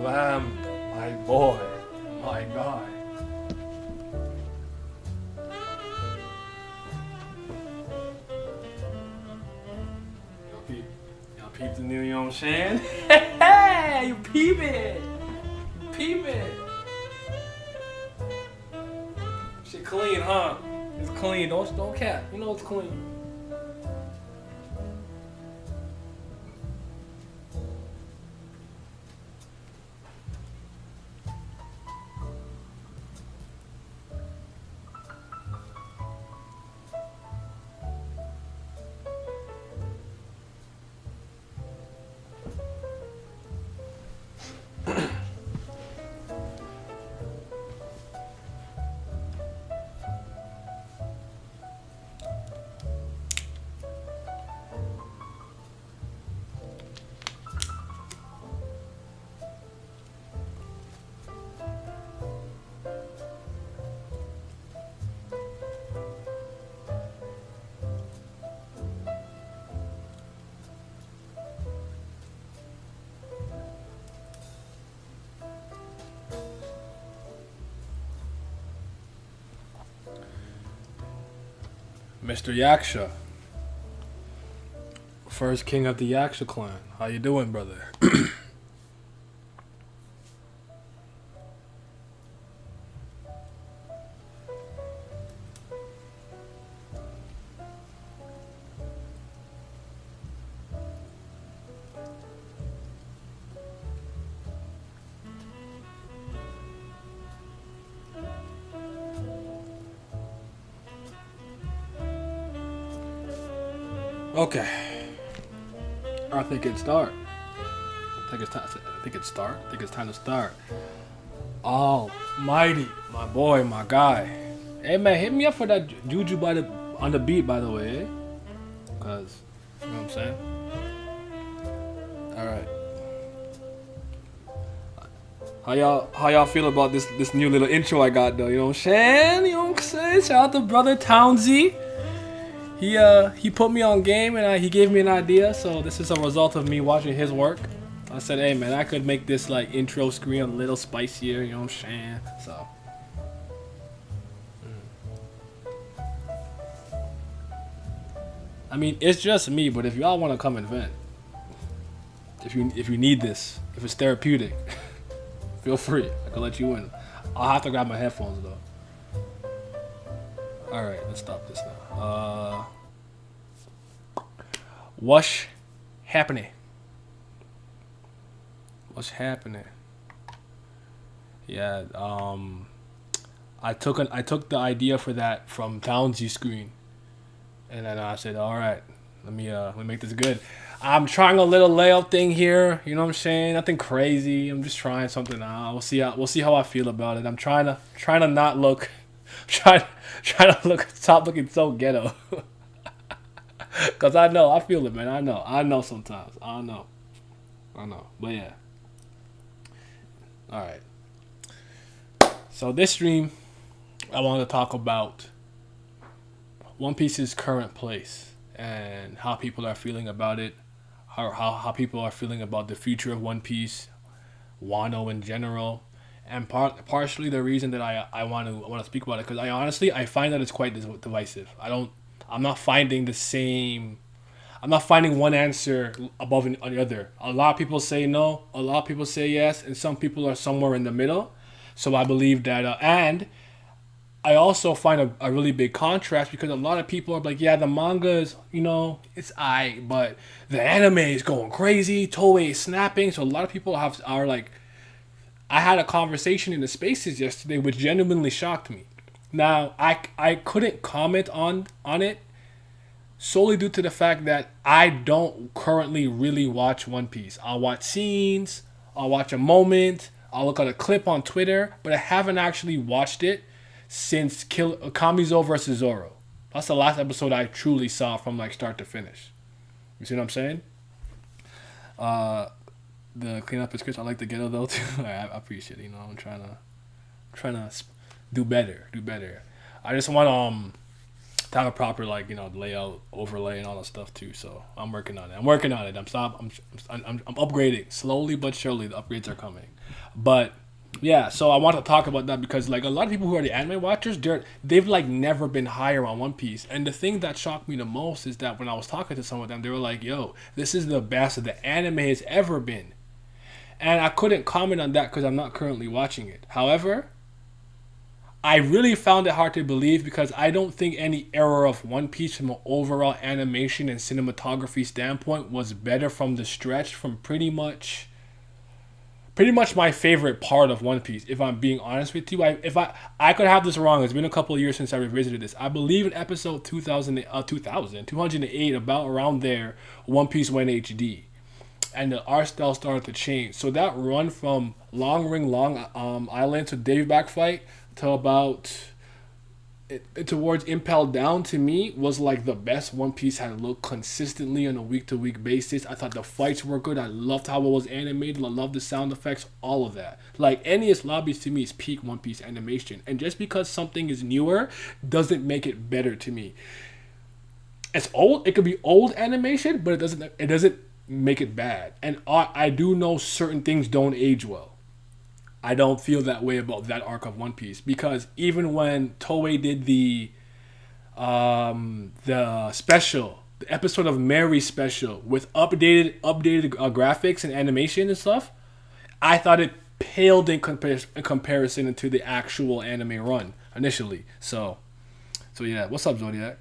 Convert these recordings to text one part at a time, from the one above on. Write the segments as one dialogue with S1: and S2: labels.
S1: Salam, my boy, my guy. Y'all peep the new, you know what I'm saying? Hey, you peep it. You peep it. Shit clean, huh? It's clean. Don't cap. You know it's clean. Mr. Yaksha, first king of the Yaksha clan. How you doing, brother? Okay. I think it's start. I think it's time. I think it's start. I think it's time to start. Almighty, my boy, my guy. Hey man, hit me up for that juju on the beat, by the way. Eh? Cause you know what I'm saying. All right. How y'all feel about this new little intro I got though? You know what I'm saying? You know what I'm saying? Shout out to brother Townsy. He put me on game and he gave me an idea. So this is a result of me watching his work. I said, hey man, I could make this like intro screen a little spicier. You know what I'm saying? So. I mean, it's just me, but if y'all want to come and vent, if you need this, if it's therapeutic, feel free. I can let you in. I'll have to grab my headphones though. All right, let's stop this now. What's happening? What's happening? Yeah, I took the idea for that from Townsy's screen, and then I said, all right, let me make this good. I'm trying a little layout thing here. You know what I'm saying? Nothing crazy. I'm just trying something out. We'll see how I feel about it. I'm trying to not look, trying to stop looking so ghetto. Cause I feel it, man. I know sometimes. I know. But yeah. All right. So this stream, I want to talk about One Piece's current place and how people are feeling about it, how people are feeling about the future of One Piece, Wano in general, and partially the reason that I want to speak about it because I find that it's quite divisive. I'm not finding one answer above the other. A lot of people say no, a lot of people say yes, and some people are somewhere in the middle. So I believe that, and I also find a really big contrast because a lot of people are like, yeah, the manga is, it's but the anime is going crazy, Toei is snapping. So a lot of people are like, I had a conversation in the spaces yesterday which genuinely shocked me. Now, I couldn't comment on it solely due to the fact that I don't currently really watch One Piece. I'll watch scenes, I'll watch a moment, I'll look at a clip on Twitter, but I haven't actually watched it since Kamizo versus Zoro. That's the last episode I truly saw from like start to finish. You see what I'm saying? The cleanup is Chris. I like the ghetto though too. I appreciate it. I'm trying to do better. I just want to have a proper layout, overlay, and all that stuff too. So I'm working on it. I'm upgrading slowly but surely. The upgrades are coming. But yeah, so I want to talk about that because like a lot of people who are the anime watchers, they've like never been higher on One Piece. And the thing that shocked me the most is that when I was talking to some of them, they were like, "Yo, this is the best that the anime has ever been." And I couldn't comment on that because I'm not currently watching it. However, I really found it hard to believe because I don't think any era of One Piece from an overall animation and cinematography standpoint was better from the stretch from pretty much my favorite part of One Piece. If I'm being honest with you, if I could have this wrong, it's been a couple of years since I revisited this. I believe in episode 2,8, about around there, One Piece went HD, and the art style started to change. So that run from Long Island to Dave back fight to about towards Impel Down to me was like the best One Piece had looked consistently on a week to week basis. I thought the fights were good. I loved how it was animated. I loved the sound effects, all of that. Like Enies Lobbies to me is peak One Piece animation. And just because something is newer doesn't make it better to me. It's old. It could be old animation, but it doesn't make it bad. And I do know certain things don't age well. I don't feel that way about that arc of One Piece because even when Toei did the special, the episode of Mary special with updated graphics and animation and stuff, I thought it paled in comparison to the actual anime run initially. So yeah, what's up, Zodiac?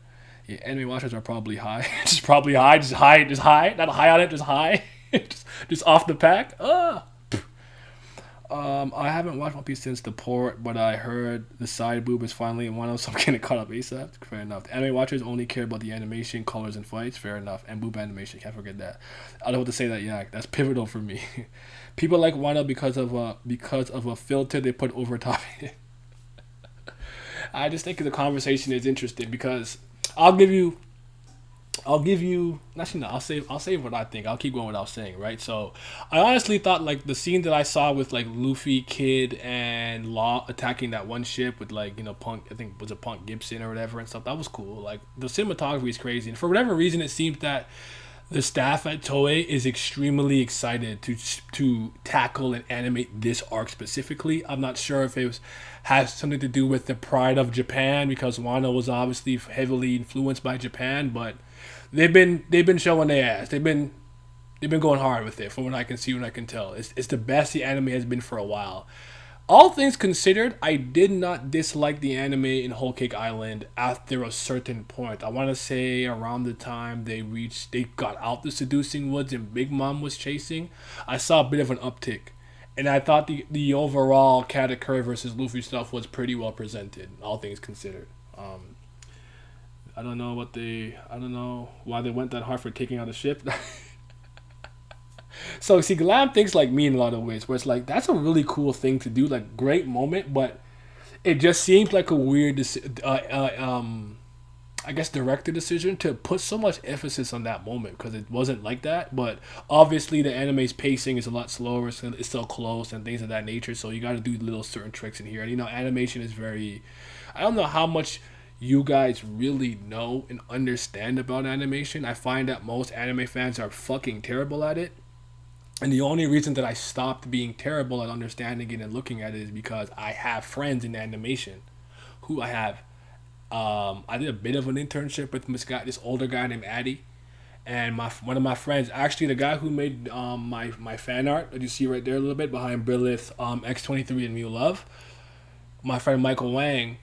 S1: Yeah, anime watchers are probably high, just high, not high on it, just high, just off the pack. I haven't watched One Piece since the port, but I heard the side boob is finally in one of, so I'm getting caught up ASAP. Fair enough. Anime watchers only care about the animation, colors, and fights. Fair enough. And boob animation, can't forget that. I don't want to say that. Yeah, that's pivotal for me. People like Wano because of a filter they put over top. I just think the conversation is interesting because I'll give you actually no, I'll say what I think. I'll keep going without saying, right? So I honestly thought like the scene that I saw with like Luffy, Kid, and Law attacking that one ship with like, Punk, I think was a Punk Gibson or whatever and stuff, that was cool. Like the cinematography is crazy. And for whatever reason it seems that the staff at Toei is extremely excited to tackle and animate this arc specifically. I'm not sure if has something to do with the pride of Japan because Wano was obviously heavily influenced by Japan, but they've been showing their ass. They've been going hard with it from what I can see, what I can tell. It's the best the anime has been for a while. All things considered, I did not dislike the anime in Whole Cake Island after a certain point. I want to say around the time they got out the seducing woods and Big Mom was chasing, I saw a bit of an uptick. And I thought the overall Katakuri versus Luffy stuff was pretty well presented, all things considered. I don't know why they went that hard for taking out the ship. So see, Glam thinks like me in a lot of ways, where it's like that's a really cool thing to do, like great moment, but it just seems like a weird, I guess, director decision to put so much emphasis on that moment because it wasn't like that. But obviously, the anime's pacing is a lot slower, so it's still close and things of that nature. So you got to do little certain tricks in here, and animation is very. I don't know how much you guys really know and understand about animation. I find that most anime fans are fucking terrible at it. And the only reason that I stopped being terrible at understanding it and looking at it is because I have friends in animation who I did a bit of an internship with this older guy named Addy. And one of my friends, actually the guy who made my fan art that you see right there a little bit behind Brilith, X23 and Mew Love, my friend Michael Wang,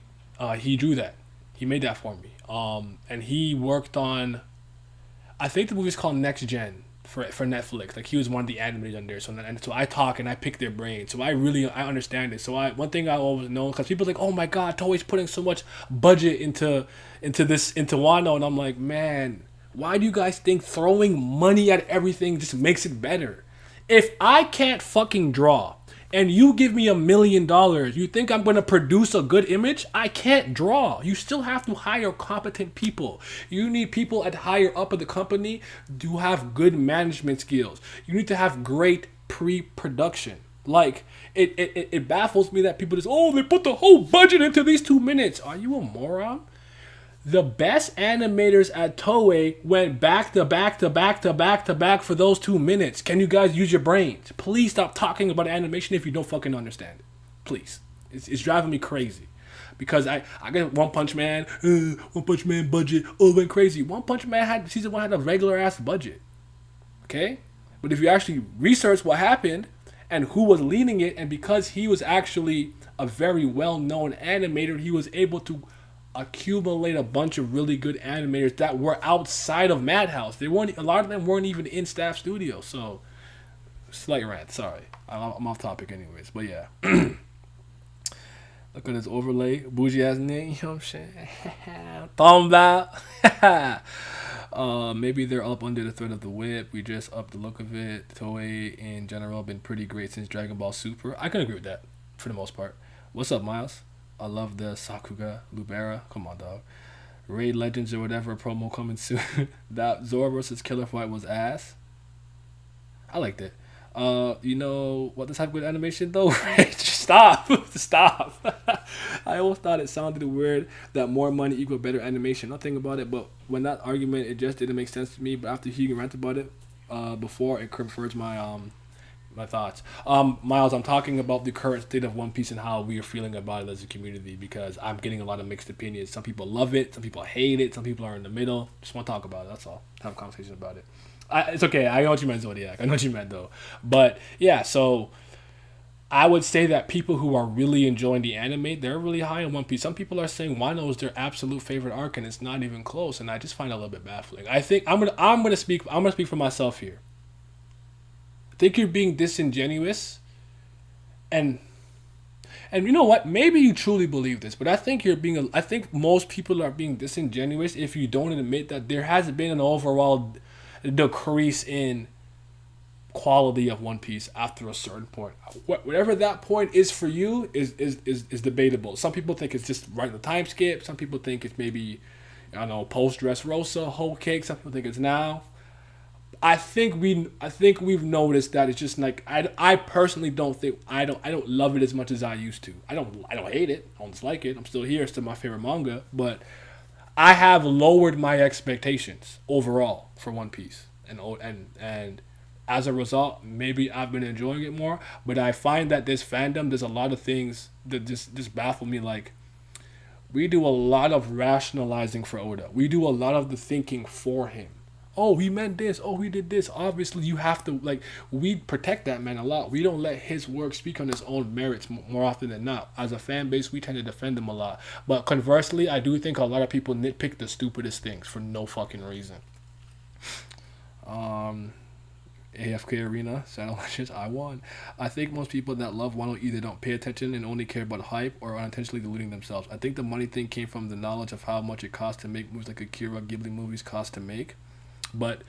S1: he drew that. He made that for me. And he worked on, I think the movie's called Next Gen for Netflix. Like he was one of the animators on there. So I talk and I pick their brain. So I understand it. So one thing I always know, because people are like, oh my god, Toei's putting so much budget into Wano, and I'm like, man, why do you guys think throwing money at everything just makes it better? If I can't fucking draw and you give me $1 million, you think I'm going to produce a good image? I can't draw. You still have to hire competent people. You need people at higher up of the company to have good management skills. You need to have great pre-production. Like, it baffles me that people just, oh, they put the whole budget into these 2 minutes. Are you a moron? The best animators at Toei went back to back to back to back to back for those 2 minutes. Can you guys use your brains? Please stop talking about animation if you don't fucking understand it. Please. It's driving me crazy. Because I get One Punch Man, One Punch Man budget, it went crazy. One Punch Man season 1 had a regular ass budget. Okay? But if you actually research what happened and who was leading it, and because he was actually a very well known animator, he was able to accumulate a bunch of really good animators that were outside of Madhouse. They weren't. A lot of them weren't even in staff studios. So, slight rant. Sorry, I'm off topic, anyways. But yeah, look at this overlay, bougie ass nigga. You know what I'm saying? Thumb about. Maybe they're up under the threat of the whip. We just up the look of it. Toei in general been pretty great since Dragon Ball Super. I can agree with that for the most part. What's up, Miles? I love the Sakuga Lubera. Come on, dog. Raid Legends or whatever promo coming soon. That Zoro versus Killer fight was ass. I liked it. You know what the type of good animation though? Stop. I always thought it sounded weird that more money equal better animation. Nothing about it, but when that argument, it just didn't make sense to me. But after hearing rant about it before, it confirms my thoughts. Miles, I'm talking about the current state of One Piece and how we are feeling about it as a community, because I'm getting a lot of mixed opinions. Some people love it, some people hate it, some people are in the middle. Just want to talk about it, that's all. Have a conversation about it. It's okay, I know what you meant, Zodiac. I know what you meant, though. But, yeah, so I would say that people who are really enjoying the anime, they're really high on One Piece. Some people are saying Wano is their absolute favorite arc, and it's not even close, and I just find it a little bit baffling. I think I'm gonna speak for myself here. I think you're being disingenuous, and you know what? Maybe you truly believe this, but I think I think most people are being disingenuous if you don't admit that there has been an overall decrease in quality of One Piece after a certain point. Whatever that point is for you is debatable. Some people think it's just right in the time skip. Some people think it's maybe, I don't know, post Dressrosa, whole cake. Some people think it's now. I think we've noticed that it's just like I personally I don't love it as much as I used to. I don't hate it. I don't dislike it. I'm still here. It's still my favorite manga, but I have lowered my expectations overall for One Piece, and as a result, maybe I've been enjoying it more. But I find that this fandom, there's a lot of things that just baffle me. Like, we do a lot of rationalizing for Oda. We do a lot of the thinking for him. Oh, he meant this. Oh, he did this. Obviously, you have to, like, we protect that man a lot. We don't let his work speak on his own merits more often than not. As a fan base, we tend to defend him a lot. But conversely, I do think a lot of people nitpick the stupidest things for no fucking reason. AFK Arena, Saddle I won. I think most people that love Wano either don't pay attention and only care about hype, or are unintentionally deluding themselves. I think the money thing came from the knowledge of how much it costs to make movies like Akira, Ghibli movies cost to make. But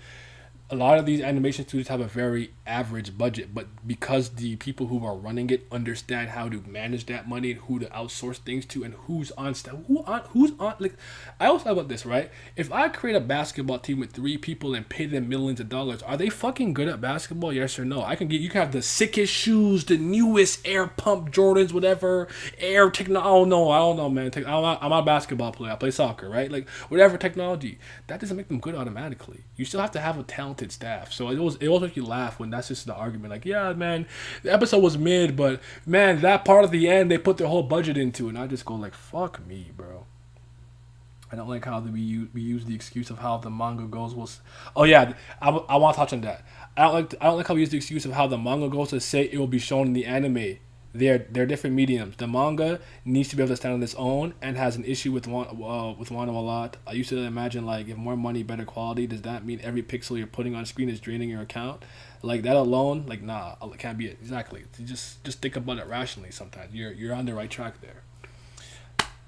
S1: a lot of these animation studios have a very average budget, but because the people who are running it understand how to manage that money and who to outsource things to and who's on staff, who's on, like, I always thought about this, right? If I create a basketball team with 3 people and pay them millions of dollars, are they fucking good at basketball? Yes or no? You can have the sickest shoes, the newest air pump Jordans, whatever, air technology. I don't know, man. I'm not a basketball player. I play soccer, right? Like, whatever technology. That doesn't make them good automatically. You still have to have a talented staff. So it always makes you laugh when that's just the argument. Like, yeah, man, the episode was mid, but man, that part of the end they put their whole budget into, and I just go like, fuck me, bro. I don't like how we use the excuse of how the manga goes was. Oh yeah, I want to touch on that. I don't like how we use the excuse of how the manga goes to say it will be shown in the anime. They're different mediums. The manga needs to be able to stand on its own and has an issue with Wano a lot. I used to imagine, like, if more money, better quality, does that mean every pixel you're putting on screen is draining your account? Like, that alone, like, nah, it can't be it. Exactly. Just think about it rationally sometimes. You're on the right track there.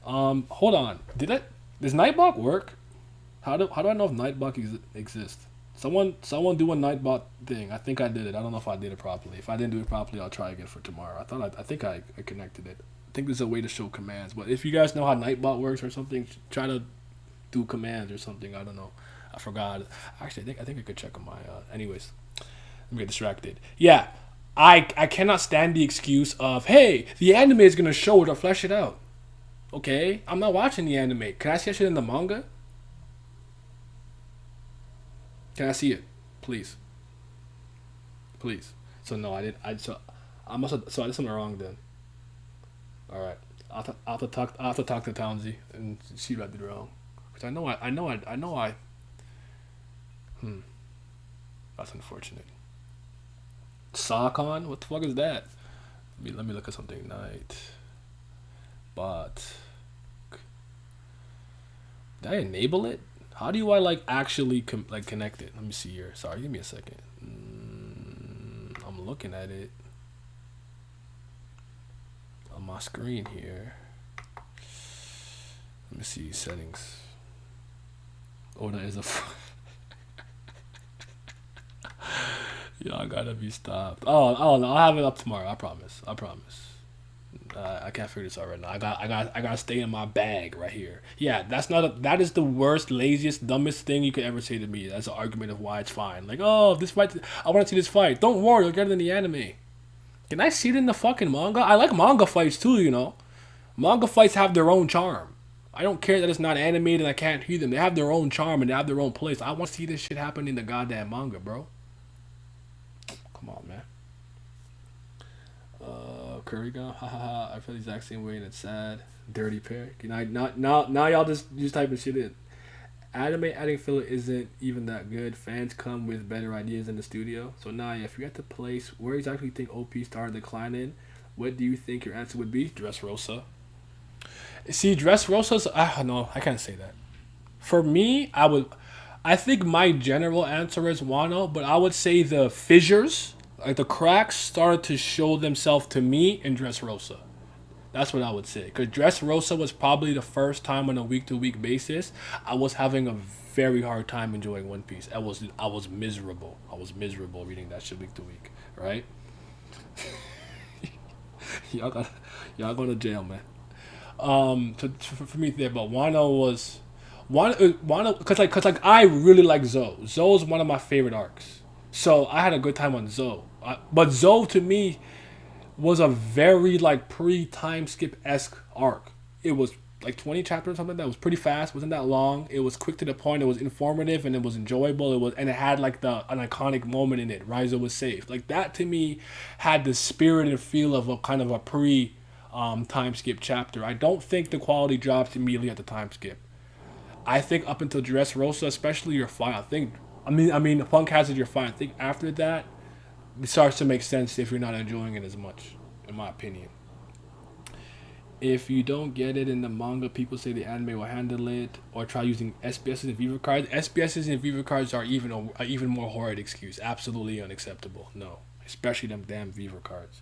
S1: Hold on. Does Nightbot work? How do I know if Nightbot exists? Someone do a Nightbot thing. I think I did it. I don't know if I did it properly. If I didn't do it properly, I'll try again for tomorrow. I think I connected it. I think there's a way to show commands. But if you guys know how Nightbot works or something, try to do commands or something. I don't know. I forgot. Actually, I think I could check on my. Anyways, let me get distracted. Yeah, I cannot stand the excuse of, hey, the anime is gonna show it or flesh it out. Okay, I'm not watching the anime. Can I see that shit in the manga? Can I see it, please, please? So no, I didn't. I must have. So I did something wrong then. All right, I'll have to talk to Townsy and see what I did wrong. Cause I know I. Hmm, that's unfortunate. Sakon, what the fuck is that? Let me look at something. Night, but did I enable it? How do I like actually like connect it? Let me see here. Sorry, give me a second. I'm looking at it on my screen here. Let me see settings. Oh, that is a. Y'all gotta be stopped. Oh no, I'll have it up tomorrow. I promise. I promise. I can't figure this out right now. I got to stay in my bag right here. Yeah, that is the worst, laziest, dumbest thing you could ever say to me. That's an argument of why it's fine. Like, oh, this fight, I want to see this fight. Don't worry, you'll get it in the anime. Can I see it in the fucking manga? I like manga fights too, you know. Manga fights have their own charm. I don't care that it's not animated and I can't hear them. They have their own charm and they have their own place. I want to see this shit happen in the goddamn manga, bro. Come on, man. Kuriga, hahaha. I feel the exact same way and it's sad. Dirty pair. Can I not now y'all just typing shit in. Anime adding filler isn't even that good. Fans come with better ideas in the studio. So now if you're at the place where exactly you think OP started declining, what do you think your answer would be? Dressrosa. See, Dressrosa's no, I can't say that. For me, I think my general answer is Wano, but I would say the fissures, like the cracks, started to show themselves to me in Dressrosa. That's what I would say. Because Dressrosa was probably the first time on a week to week basis I was having a very hard time enjoying One Piece. I was miserable. I was miserable reading that shit week to week. Right? y'all got y'all go to jail, man. For me there, but Wano cause like I really like Zoe. Zoe's one of my favorite arcs. So I had a good time on Zoe. But Zoe to me was a very like pre time skip esque arc. It was like 20 chapters or something that was pretty fast, wasn't that long. It was quick to the point, it was informative and it was enjoyable. It had like an iconic moment in it. Riza was safe. Like that to me had the spirit and feel of a kind of a pre time skip chapter. I don't think the quality drops immediately at the time skip. I think up until Dressrosa, especially, you're fine. I mean, Punk Hazard, you're fine. I think after that, it starts to make sense if you're not enjoying it as much, in my opinion. If you don't get it in the manga, people say the anime will handle it, or try using SBSs and Viva cards. SBSs and Viva cards are even more horrid excuse. Absolutely unacceptable. No, especially them damn Viva cards.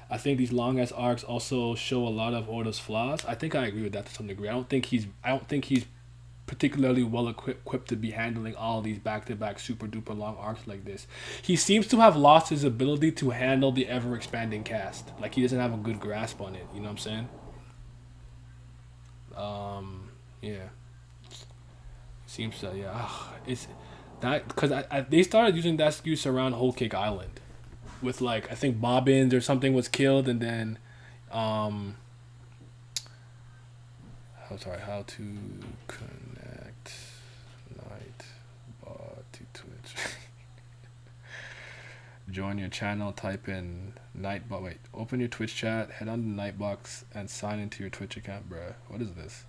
S1: I think these long ass arcs also show a lot of Oda's flaws. I think I agree with that to some degree. I don't think he's particularly well equipped to be handling all these back to back super duper long arcs like this. He seems to have lost his ability to handle the ever expanding cast. Like he doesn't have a good grasp on it. You know what I'm saying? Yeah. Seems to yeah. It's that because they started using that excuse around Whole Cake Island, with like I think Bobbins or something was killed and then, um, how to connect Nightbot to Twitch. Join your channel, type in Nightbot. Wait, open your Twitch chat, head on to Nightbox, and sign into your Twitch account, bruh. What is this?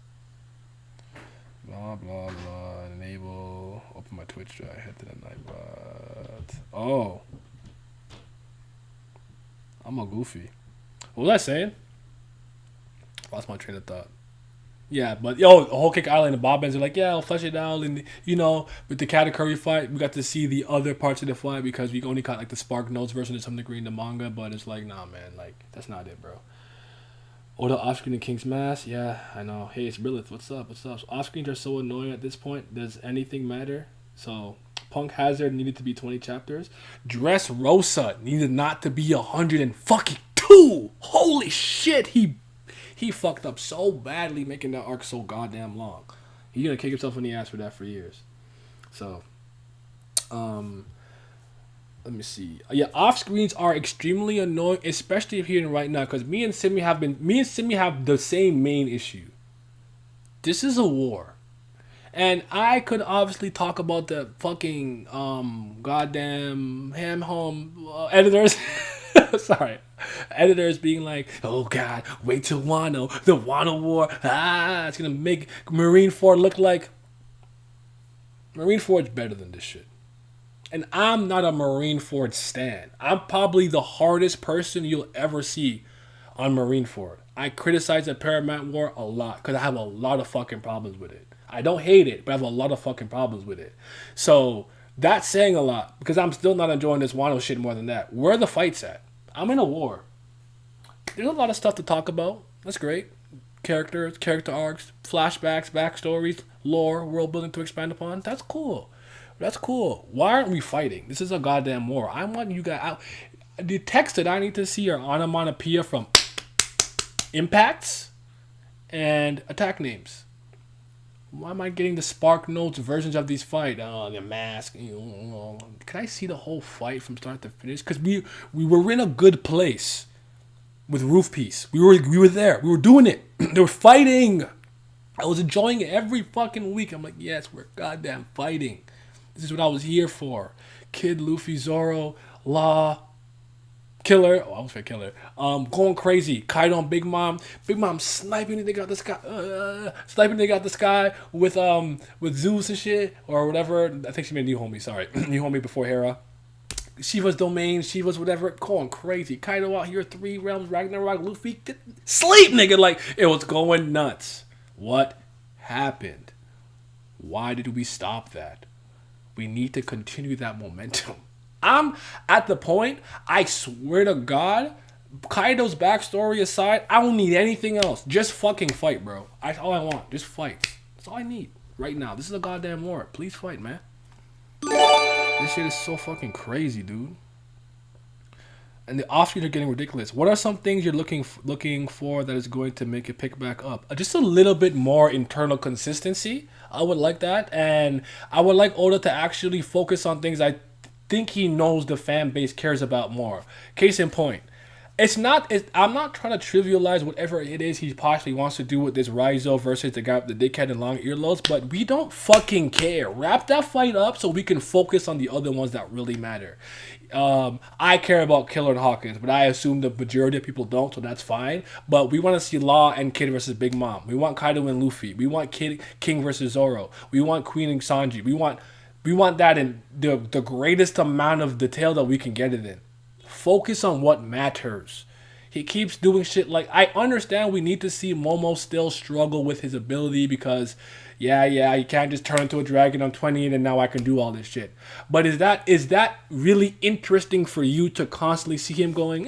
S1: Blah, blah, blah. Enable. Open my Twitch chat, head to the Nightbot. Oh, I'm a goofy. What was I saying? Lost my train of thought. Yeah, but yo, Whole Cake Island and Bob Benz are like, yeah, I'll flesh it out, and with the Katakuri fight, we got to see the other parts of the fight because we only got like the Spark Notes version to some degree in the manga, but it's like, nah, man, like that's not it, bro. Oda Offscreen and King's Mass, yeah, I know. Hey, it's Brilith, what's up? What's up? So Offscreens are so annoying at this point. Does anything matter? So Punk Hazard needed to be 20 chapters. Dressrosa needed not to be 100 and fucking two. Holy shit, he fucked up so badly making that arc so goddamn long. He's gonna kick himself in the ass for that for years. So, um, Let me see. Yeah, off screens are extremely annoying, especially if you're in right now. Because me and Simi have the same main issue. This is a war. And I could obviously talk about the fucking goddamn ham home editors. Sorry, editors being like, "Oh God, wait till Wano, the Wano War. It's gonna make Marineford look like Marineford's better than this shit." And I'm not a Marineford stan. I'm probably the hardest person you'll ever see on Marineford. I criticize the Paramount War a lot because I have a lot of fucking problems with it. I don't hate it, but I have a lot of fucking problems with it. So that's saying a lot because I'm still not enjoying this Wano shit more than that. Where are the fights at? I'm in a war. There's a lot of stuff to talk about. That's great. Characters, character arcs, flashbacks, backstories, lore, world building to expand upon. That's cool. That's cool. Why aren't we fighting? This is a goddamn war. I want you guys out. The text that I need to see are onomatopoeia from impacts and attack names. Why am I getting the Spark Notes versions of these fights? Oh, the mask. Can I see the whole fight from start to finish? Because we were in a good place with Roof Piece. We were there. We were doing it. They were fighting. I was enjoying it every fucking week. I'm like, yes, we're goddamn fighting. This is what I was here for. Kid, Luffy, Zoro, Law, Killer. Oh, I was say Killer. Going crazy. Kaido and Big Mom. Big Mom sniping the nigga out the sky. Sniping the nigga out the sky with Zeus and shit or whatever. I think she made New Homie. Sorry, New Homie before Hera. Shiva's domain. Shiva's whatever. Going crazy. Kaido out here. 3 realms. Ragnarok. Luffy. Sleep, nigga. Like it was going nuts. What happened? Why did we stop that? We need to continue that momentum. I'm at the point, I swear to God, Kaido's backstory aside, I don't need anything else. Just fucking fight, bro. That's all I want. Just fight. That's all I need right now. This is a goddamn war. Please fight, man. This shit is so fucking crazy, dude. And the offscreens are getting ridiculous. What are some things you're looking for that is going to make it pick back up? Just a little bit more internal consistency. I would like that. And I would like Oda to actually focus on things I think he knows the fan base cares about more. Case in point. I'm not trying to trivialize whatever it is he possibly wants to do with this Raizo versus the guy with the dickhead and long earlobes, but we don't fucking care. Wrap that fight up so we can focus on the other ones that really matter. I care about Killer and Hawkins, but I assume the majority of people don't, so that's fine. But we want to see Law and Kid versus Big Mom. We want Kaido and Luffy. We want King versus Zoro. We want Queen and Sanji. We want that in the greatest amount of detail that we can get it in. Focus on what matters. He keeps doing shit like, I understand we need to see Momo still struggle with his ability because you can't just turn into a dragon on 20 and then now I can do all this shit. But is that really interesting for you to constantly see him going,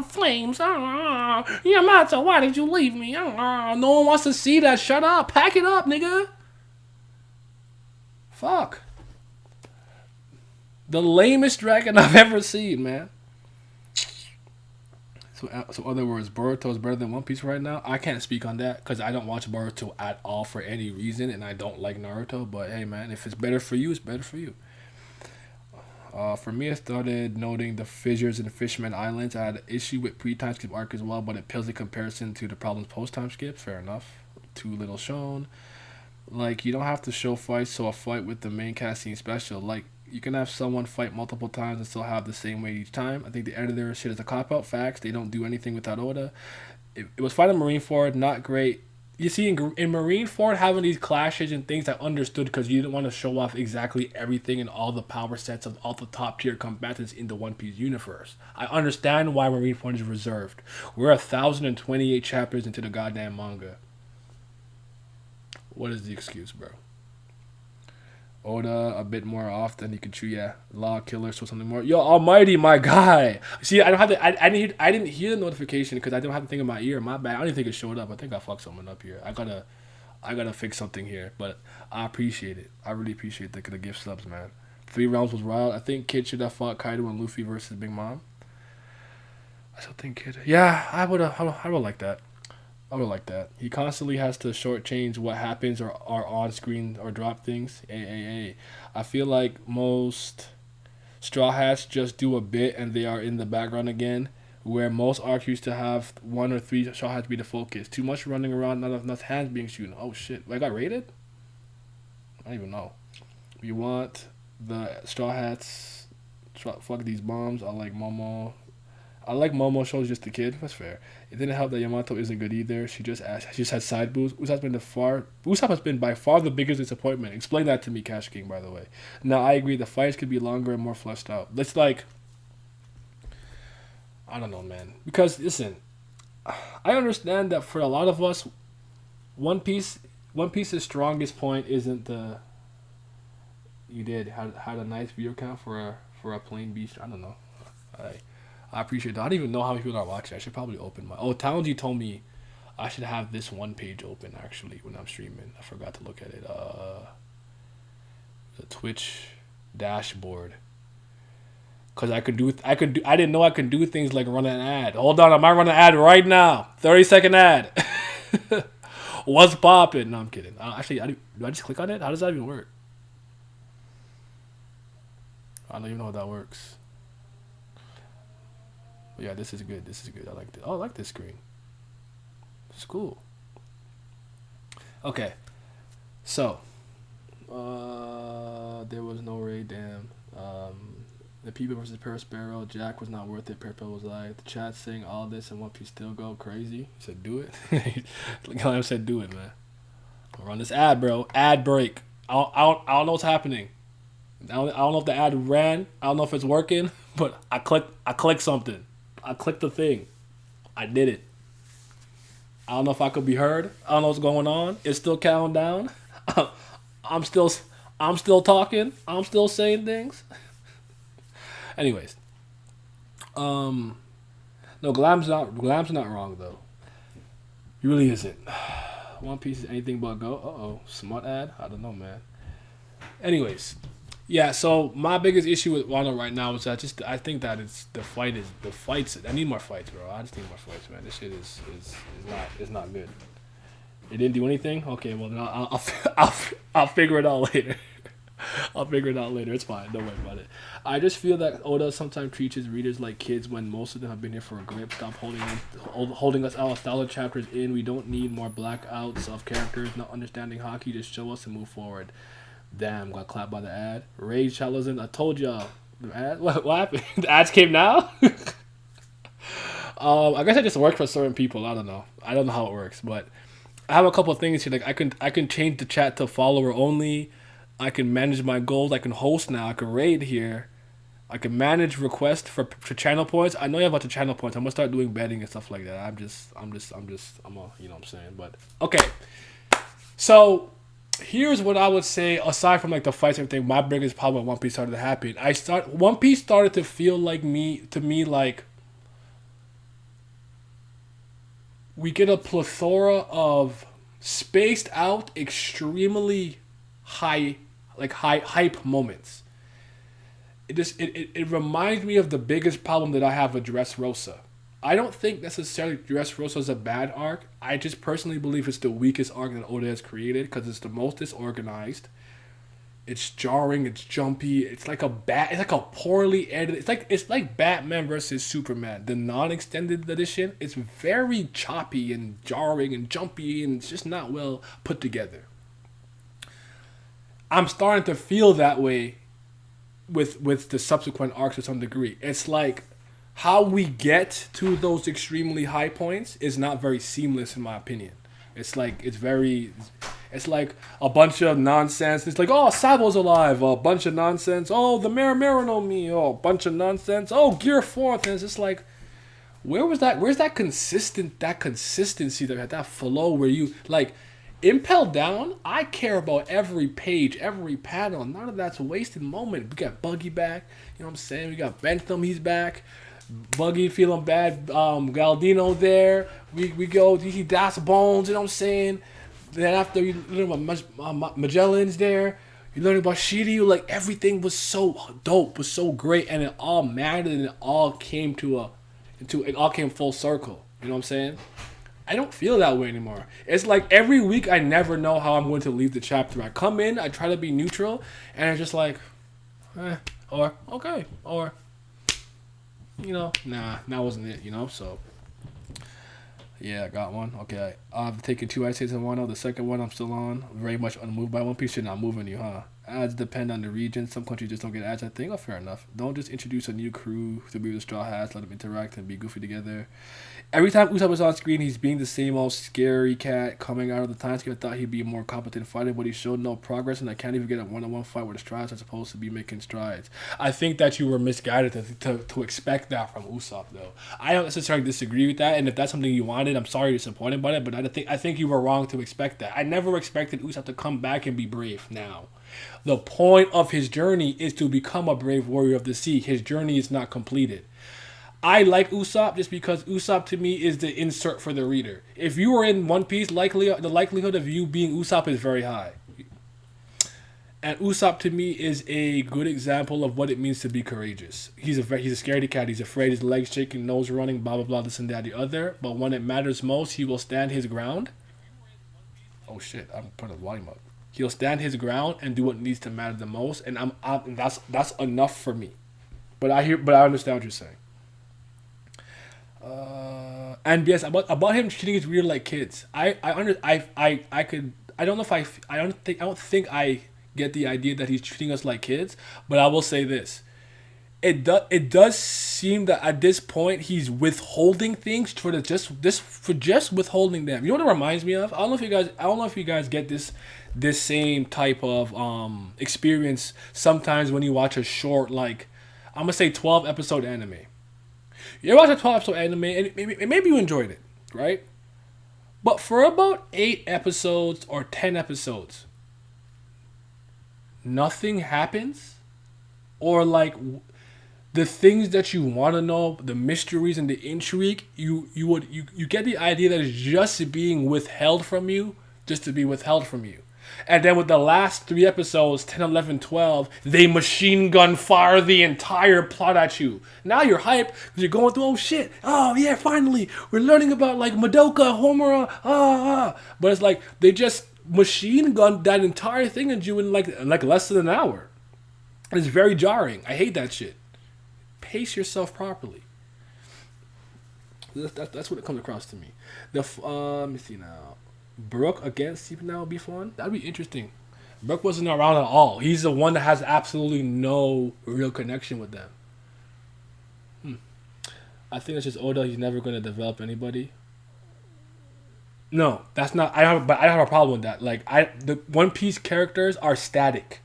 S1: flames, Yamato, why did you leave me? No one wants to see that. Shut up. Pack it up, nigga. Fuck. The lamest dragon I've ever seen, man. So other words, Boruto is better than One Piece right now. I can't speak on that because I don't watch Boruto at all for any reason, and I don't like Naruto. But hey, man, if it's better for you, it's better for you. For me, I started noting the fissures in Fishman Islands. I had an issue with pre-time skip arc as well, but it pales in comparison to the problems post-time skip. Fair enough. Too little shown. Like, you don't have to show fights, so a fight with the main cast seems special. Like, you can have someone fight multiple times and still have the same weight each time. I think the editor shit is a cop-out. Facts. They don't do anything without Oda. It was fine in Marineford. Not great. You see, in Marineford, having these clashes and things I understood because you didn't want to show off exactly everything and all the power sets of all the top-tier combatants in the One Piece universe. I understand why Marineford is reserved. We're 1,028 chapters into the goddamn manga. What is the excuse, bro? Oda a bit more often he could chew. Yeah, Law Killer, so something more. Yo, Almighty, my guy. See, I don't have to. I didn't hear the notification because I don't have the thing in my ear. My bad. I don't even think it showed up. I think I fucked something up here. I gotta fix something here. But I appreciate it. I really appreciate the gift subs, man. 3 rounds was wild. I think Kid should have fought Kaido and Luffy versus Big Mom. I still think Kid. Yeah, I would like that. I would like that. He constantly has to shortchange what happens or on screen or drop things. I feel like most Straw Hats just do a bit and they are in the background again. Where most arcs used to have one or three Straw Hats be the focus. Too much running around, not enough hands being shooting. Oh shit! I got rated. I don't even know. We want the Straw Hats. Fuck these bombs. I like Momo. I like Momo shows just a kid. That's fair. It didn't help that Yamato isn't good either. She just had side boosts. Usopp has been by far the biggest disappointment. Explain that to me, Cash King. By the way. Now I agree. The fights could be longer and more fleshed out. Let's like. I don't know, man. Because listen, I understand that for a lot of us, One Piece's strongest point isn't the. You did had a nice viewer count for a plain beast. I don't know. I appreciate that. I don't even know how many people are watching. I should probably open my. Oh, Talenji told me I should have this one page open actually when I'm streaming. I forgot to look at it. The Twitch dashboard. Cause I didn't know I could do things like run an ad. Hold on, I might run an ad right now. 30-second ad. What's popping? No, I'm kidding. Actually, do I just click on it? How does that even work? I don't even know how that works. But yeah, this is good. This is good. I like this. Oh, I like this screen. It's cool. Okay. So, there was no raid. Damn. The People versus Perospero. Jack was not worth it. Perospero was like, the chat saying all this and One Piece still go crazy. He said, do it. Like I said, do it, man. I'll run this ad, bro. Ad break. I don't know what's happening. I don't know if the ad ran. I don't know if it's working, but I clicked something. I clicked the thing. I did it. I don't know if I could be heard. I don't know what's going on. It's still counting down. I'm still talking. I'm still saying things. Anyways, no, Glam's not wrong though. He really isn't. One Piece is anything but go. Uh-oh, smart ad. I don't know, man. Anyways, yeah. So my biggest issue with Wano right now is I think that it's the fights. I need more fights, bro. I just need more fights, man. This shit is not good. It didn't do anything. Okay, well then I'll figure it out later. I'll figure it out later. It's fine. Don't worry about it. I just feel that Oda sometimes treats his readers like kids when most of them have been here for a grip. Stop holding us out 1,000 chapters in. We don't need more blackouts of characters not understanding Haki. Just show us and move forward. Damn, got clapped by the ad. Rage Chalazin, I told y'all. The ad? What happened? The ads came now? I guess it just works for certain people. I don't know. I don't know how it works, but I have a couple of things here. Like I can change the chat to follower only. I can manage my goals. I can host now. I can raid here. I can manage requests for channel points. I know you have a bunch of channel points. I'm gonna start doing betting and stuff like that. I'm a, you know what I'm saying. But okay, so here's what I would say. Aside from like the fights and everything, my biggest problem with One Piece started to happen. One Piece started to feel like like we get a plethora of spaced out, extremely hype moments. It reminds me of the biggest problem that I have with Dressrosa. I don't think necessarily Dressrosa is a bad arc. I just personally believe it's the weakest arc that Oda has created because it's the most disorganized. It's jarring. It's jumpy. It's like a poorly edited. It's like Batman versus Superman. The non-extended edition. It's very choppy and jarring and jumpy, and it's just not well put together. I'm starting to feel that way with the subsequent arcs to some degree. It's like how we get to those extremely high points is not very seamless in my opinion. It's like a bunch of nonsense. It's like, oh, Sabo's alive. A bunch of nonsense. Oh, the Marimaro no Mi. Oh, a bunch of nonsense. Oh, Gear 4. And it's just like, where's that consistency that had that flow where you like Impel Down, I care about every page, every panel. None of that's a wasted moment. We got Buggy back. You know what I'm saying? We got Bentham, he's back. Buggy feeling bad. Galdino there. We go, you see Das Bones, you know what I'm saying? Then after you learn about Magellan's there. You learn about Shiryu. Like, everything was so dope, was so great. And it all mattered and it all came it all came full circle. You know what I'm saying? I don't feel that way anymore. It's like every week I never know how I'm going to leave the chapter. I come in, I try to be neutral, and it's just like, Or okay, or nah, that wasn't it. So yeah, I got one. Okay, I've taken two essays in one. The second one I'm still on. Very much unmoved by One Piece. You're not moving you, huh? Ads depend on the region. Some countries just don't get ads. I think. Oh, fair enough. Don't just introduce a new crew to be with Straw Hats. Let them interact and be goofy together. Every time Usopp was on screen, he's being the same old scary cat coming out of the time skip. I thought he'd be a more competent fighter, but he showed no progress, and I can't even get a one-on-one fight with the strides I'm supposed to be making strides. I think that you were misguided to expect that from Usopp, though. I don't necessarily disagree with that, and if that's something you wanted, I'm sorry you're disappointed by it, but I think you were wrong to expect that. I never expected Usopp to come back and be brave now. The point of his journey is to become a brave warrior of the sea. His journey is not completed. I like Usopp just because Usopp to me is the insert for the reader. If you were in One Piece, the likelihood of you being Usopp is very high. And Usopp to me is a good example of what it means to be courageous. He's a scaredy cat. He's afraid. His legs shaking, nose running, blah blah blah, this and that, the other. But when it matters most, he will stand his ground. Oh shit! I'm putting the volume up. He'll stand his ground and do what needs to matter the most, and and that's enough for me. But I understand what you're saying. And yes, about him treating his reader like kids. I could I don't know if I don't think I get the idea that he's treating us like kids, but I will say this. It does seem that at this point he's withholding things for just withholding them. You know what it reminds me of? I don't know if you guys get this same type of experience sometimes when you watch a short, like I'm gonna say 12 episode anime. You watch a 12 episode anime and maybe you enjoyed it, right? But for about 8 episodes or 10 episodes, nothing happens, or like the things that you want to know, the mysteries and the intrigue, you get the idea that it's just being withheld from you, just to be withheld from you. And then with the last 3 episodes, 10, 11, 12, they machine gun fire the entire plot at you. Now you're hyped because you're going through, oh shit, oh yeah, finally, we're learning about like Madoka, Homura, But it's like they just machine gun that entire thing at you in like less than an hour. And it's very jarring. I hate that shit. Pace yourself properly. That's what it comes across to me. Let me see now. Brook against Sleeping Now would be fun. That'd be interesting. Brook wasn't around at all. He's the one that has absolutely no real connection with them. I think it's just Oda. He's never going to develop anybody. No, that's not. But I have a problem with that. The One Piece characters are static.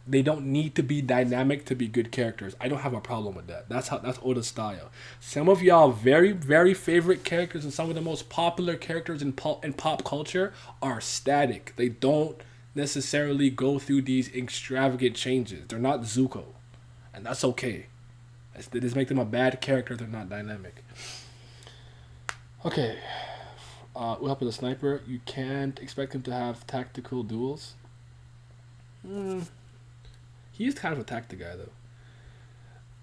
S1: They don't need to be dynamic to be good characters. I don't have a problem with that. That's Oda's style. Some of y'all very, very favorite characters and some of the most popular characters in pop culture are static. They don't necessarily go through these extravagant changes. They're not Zuko. And that's okay. They just make them a bad character. They're not dynamic. Okay. We'll help with a sniper. You can't expect him to have tactical duels. He's kind of a tactic guy, though.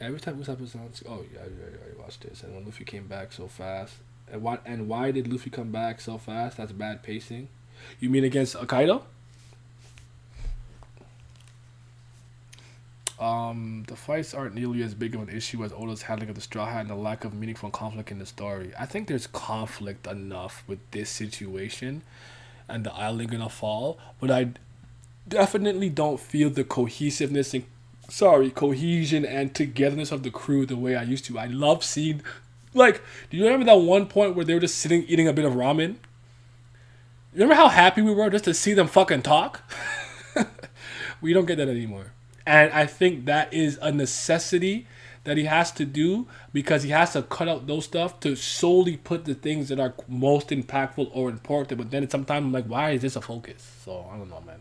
S1: Every time Usopp was on... Oh, yeah, I watched this. And when Luffy came back so fast... And why did Luffy come back so fast? That's bad pacing. You mean against Kaido? The fights aren't nearly as big of an issue as Oda's handling of the Straw Hat and the lack of meaningful conflict in the story. I think there's conflict enough with this situation and the island gonna fall, but I definitely don't feel the cohesiveness and cohesion and togetherness of the crew the way I used to. I love seeing, do you remember that one point where they were just sitting eating a bit of ramen? You remember how happy we were just to see them fucking talk? We don't get that anymore. And I think that is a necessity that he has to do because he has to cut out those stuff to solely put the things that are most impactful or important. But then sometimes I'm like, why is this a focus? So I don't know, man.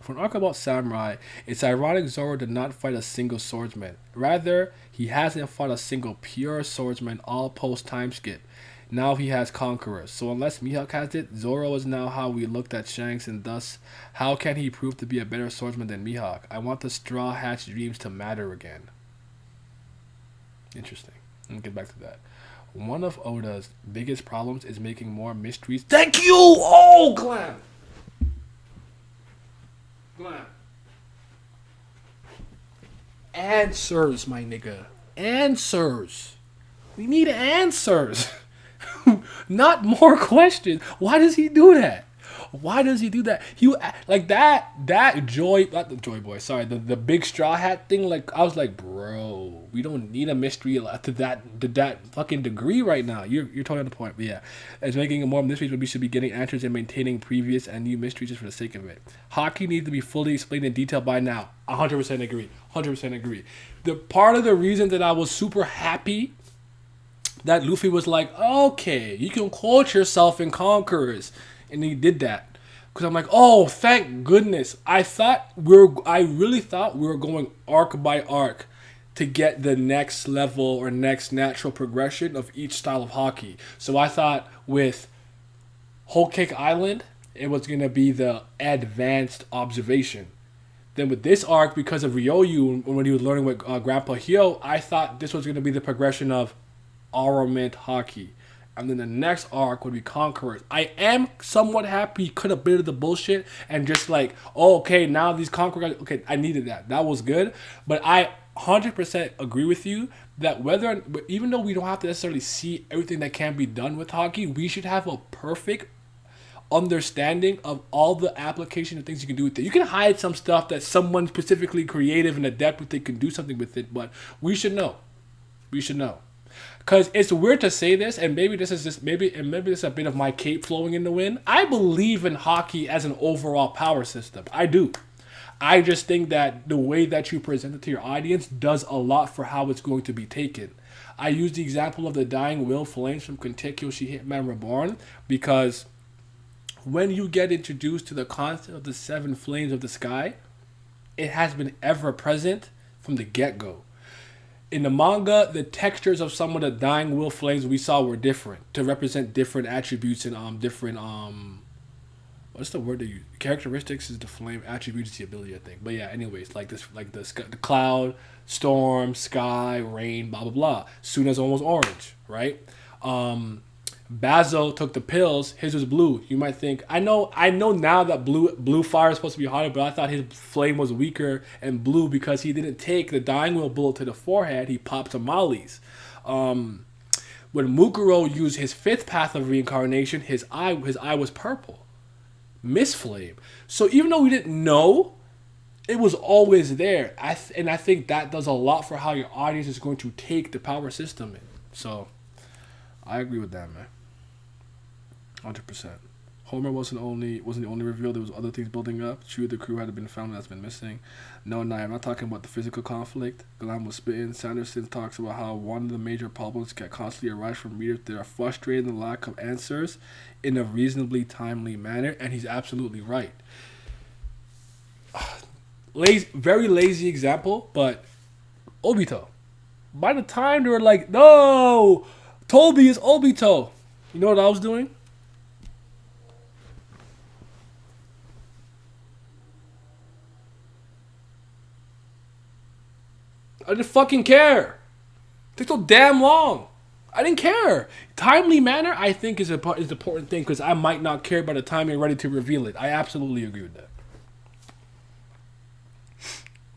S1: For an arc about samurai, it's ironic Zoro did not fight a single swordsman. Rather, he hasn't fought a single pure swordsman all post-time skip. Now he has conquerors. So unless Mihawk has it, Zoro is now how we looked at Shanks, and thus, how can he prove to be a better swordsman than Mihawk? I want the Straw Hat's dreams to matter again. Interesting. Let me get back to that. One of Oda's biggest problems is making more mysteries. Thank you! Oh, Glam! Glam. answers, my nigga. Answers. We need answers. Not more questions. Why does he do that? Why does he do that? He like that joy, not the joy boy. Sorry, the big straw hat thing. Like I was like, bro, we don't need a mystery to that fucking degree right now. You're totally on the point. But yeah, as making it more mysteries, we should be getting answers and maintaining previous and new mysteries just for the sake of it. Hockey needs to be fully explained in detail by now. 100% agree. 100% agree. The part of the reason that I was super happy that Luffy was like, okay, you can quote yourself in Conquerors, and he did that. Because I'm like, oh, thank goodness. I really thought we were going arc by arc to get the next level or next natural progression of each style of hockey. So I thought with Whole Cake Island, it was going to be the advanced observation. Then with this arc, because of Ryoyu, when he was learning with Grandpa Hyo, I thought this was going to be the progression of armament hockey. And then the next arc would be Conquerors. I am somewhat happy he could have been the bullshit and just like, oh, okay, now these Conquerors, okay, I needed that. That was good. But I 100% agree with you that even though we don't have to necessarily see everything that can be done with hockey, we should have a perfect understanding of all the application of things you can do with it. You can hide some stuff that someone specifically creative and adept with it can do something with it, but we should know. We should know. Because it's weird to say this, and maybe this is a bit of my cape flowing in the wind. I believe in hockey as an overall power system. I do. I just think that the way that you present it to your audience does a lot for how it's going to be taken. I use the example of the dying will flames from Kentucky Hitman Reborn because when you get introduced to the concept of the seven flames of the sky, it has been ever present from the get-go. In the manga, the textures of some of the dying will flames we saw were different to represent different attributes and different what's the word they use? Characteristics is the flame, attributes is the ability, I think. But yeah, anyways, like this, like the cloud, storm, sky, rain, blah blah blah. Suna's almost orange, right? Basil took the pills. His was blue. You might think I know now that blue fire is supposed to be hotter, but I thought his flame was weaker and blue because he didn't take the dying will bullet to the forehead. He popped some mollies. When Mukuro used his fifth path of reincarnation, his eye was purple, Mist Flame. So even though we didn't know, it was always there. And I think that does a lot for how your audience is going to take the power system in. So I agree with that, man. 100%. Homer wasn't the only reveal. There was other things building up. True, the crew had been found that's been missing. No, I'm not talking about the physical conflict. Glam was spitting. Sanderson talks about how one of the major problems that constantly arise from readers that are frustrated in the lack of answers in a reasonably timely manner, and he's absolutely right. Very lazy example, but Obito. By the time they were like, no, Toby is Obito. You know what I was doing? I didn't fucking care. It took so damn long. I didn't care. Timely manner, I think, is the important thing because I might not care by the time you're ready to reveal it. I absolutely agree with that.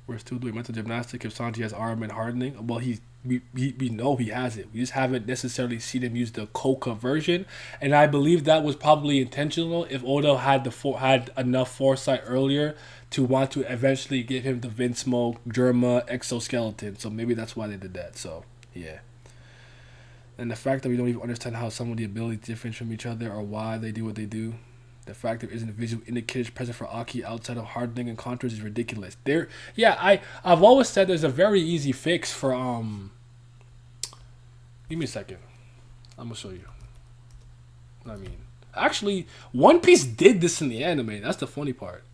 S1: We're still doing mental gymnastics if Sanji has arm and hardening. Well, we know he has it. We just haven't necessarily seen him use the Coca version, and I believe that was probably intentional. If Oda had enough foresight earlier to want to eventually give him the Vinsmoke Germa exoskeleton, so maybe that's why they did that. So yeah. And the fact that we don't even understand how some of the abilities differ from each other or why they do what they do. The fact there isn't visual indicators present for Aki outside of hardening and contours is ridiculous. I've always said there's a very easy fix for Give me a second. I'm gonna show you. I mean, actually, One Piece did this in the anime. That's the funny part.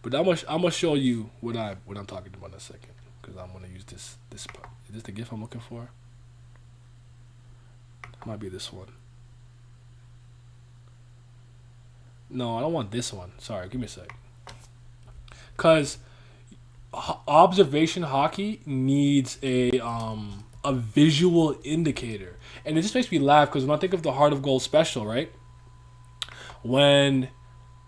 S1: But I'm gonna show you what I'm talking about in a second because I'm gonna use this part. Is this the GIF I'm looking for? Might be this one. No, I don't want this one. Sorry, give me a sec. Because observation hockey needs a visual indicator. And it just makes me laugh because when I think of the Heart of Gold special, right? When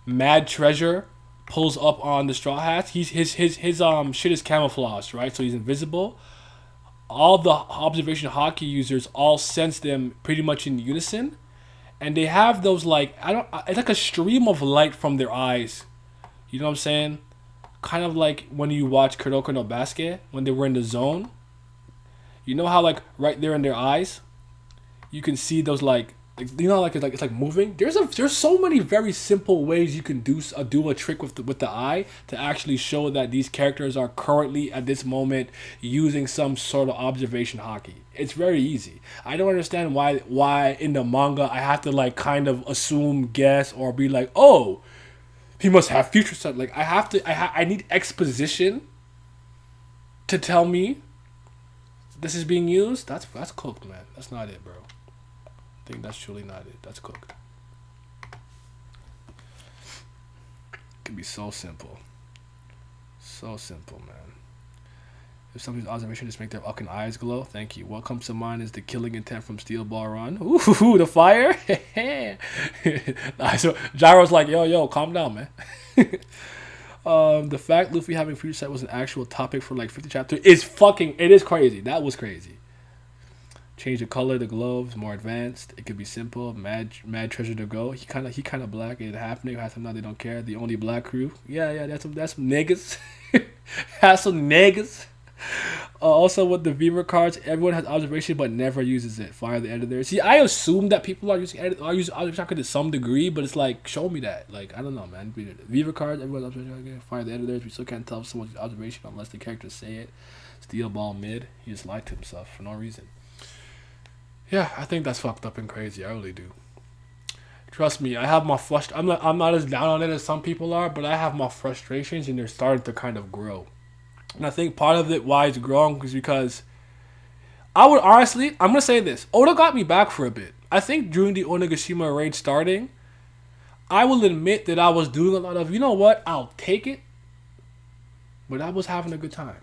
S1: Mad Treasure pulls up on the Straw Hats, his shit is camouflaged, right? So he's invisible. All the observation hockey users all sense them pretty much in unison, and they have those like I don't. It's like a stream of light from their eyes. You know what I'm saying? Kind of like when you watch Kuroko no Basket when they were in the zone. You know how like right there in their eyes, you can see those like you know it's like moving. There's so many very simple ways you can do a trick with the eye to actually show that these characters are currently at this moment using some sort of observation hockey. It's very easy. I don't understand why in the manga I have to like kind of assume, guess, or be like, oh, he must have future sight. Like I need exposition to tell me this is being used. That's cooked, man. That's not it, bro. I think that's truly not it. That's cooked. It can be so simple. So simple, man. If somebody's observation just make their fucking eyes glow, thank you. What comes to mind is the killing intent from Steel Ball Run. Ooh, the fire. So Gyro's like, yo, calm down, man. The fact Luffy having future sight was an actual topic for like 50 chapters is it is crazy. That was crazy. Change the color of the gloves, more advanced. It could be simple. Mad treasure to go. He kind of black. It happening. Has some now they don't care. The only black crew. Yeah. That's some niggas. Has some niggas. Also with the Viva cards, everyone has observation but never uses it. Fire the editor. See, I assume that people are using observation to some degree, but it's like show me that. Like I don't know, man. Viva cards, everyone's observation. Fire the editors. We still can't tell if someone's observation unless the characters say it. Steel ball mid. He just lied to himself for no reason. Yeah, I think that's fucked up and crazy. I really do. Trust me, I have my I'm not as down on it as some people are, but I have my frustrations and they're starting to kind of grow. And I think part of it why it's growing is because I would honestly, I'm gonna say this. Oda got me back for a bit. I think during the Onigashima raid starting, I will admit that I was doing a lot of, you know what, I'll take it. But I was having a good time.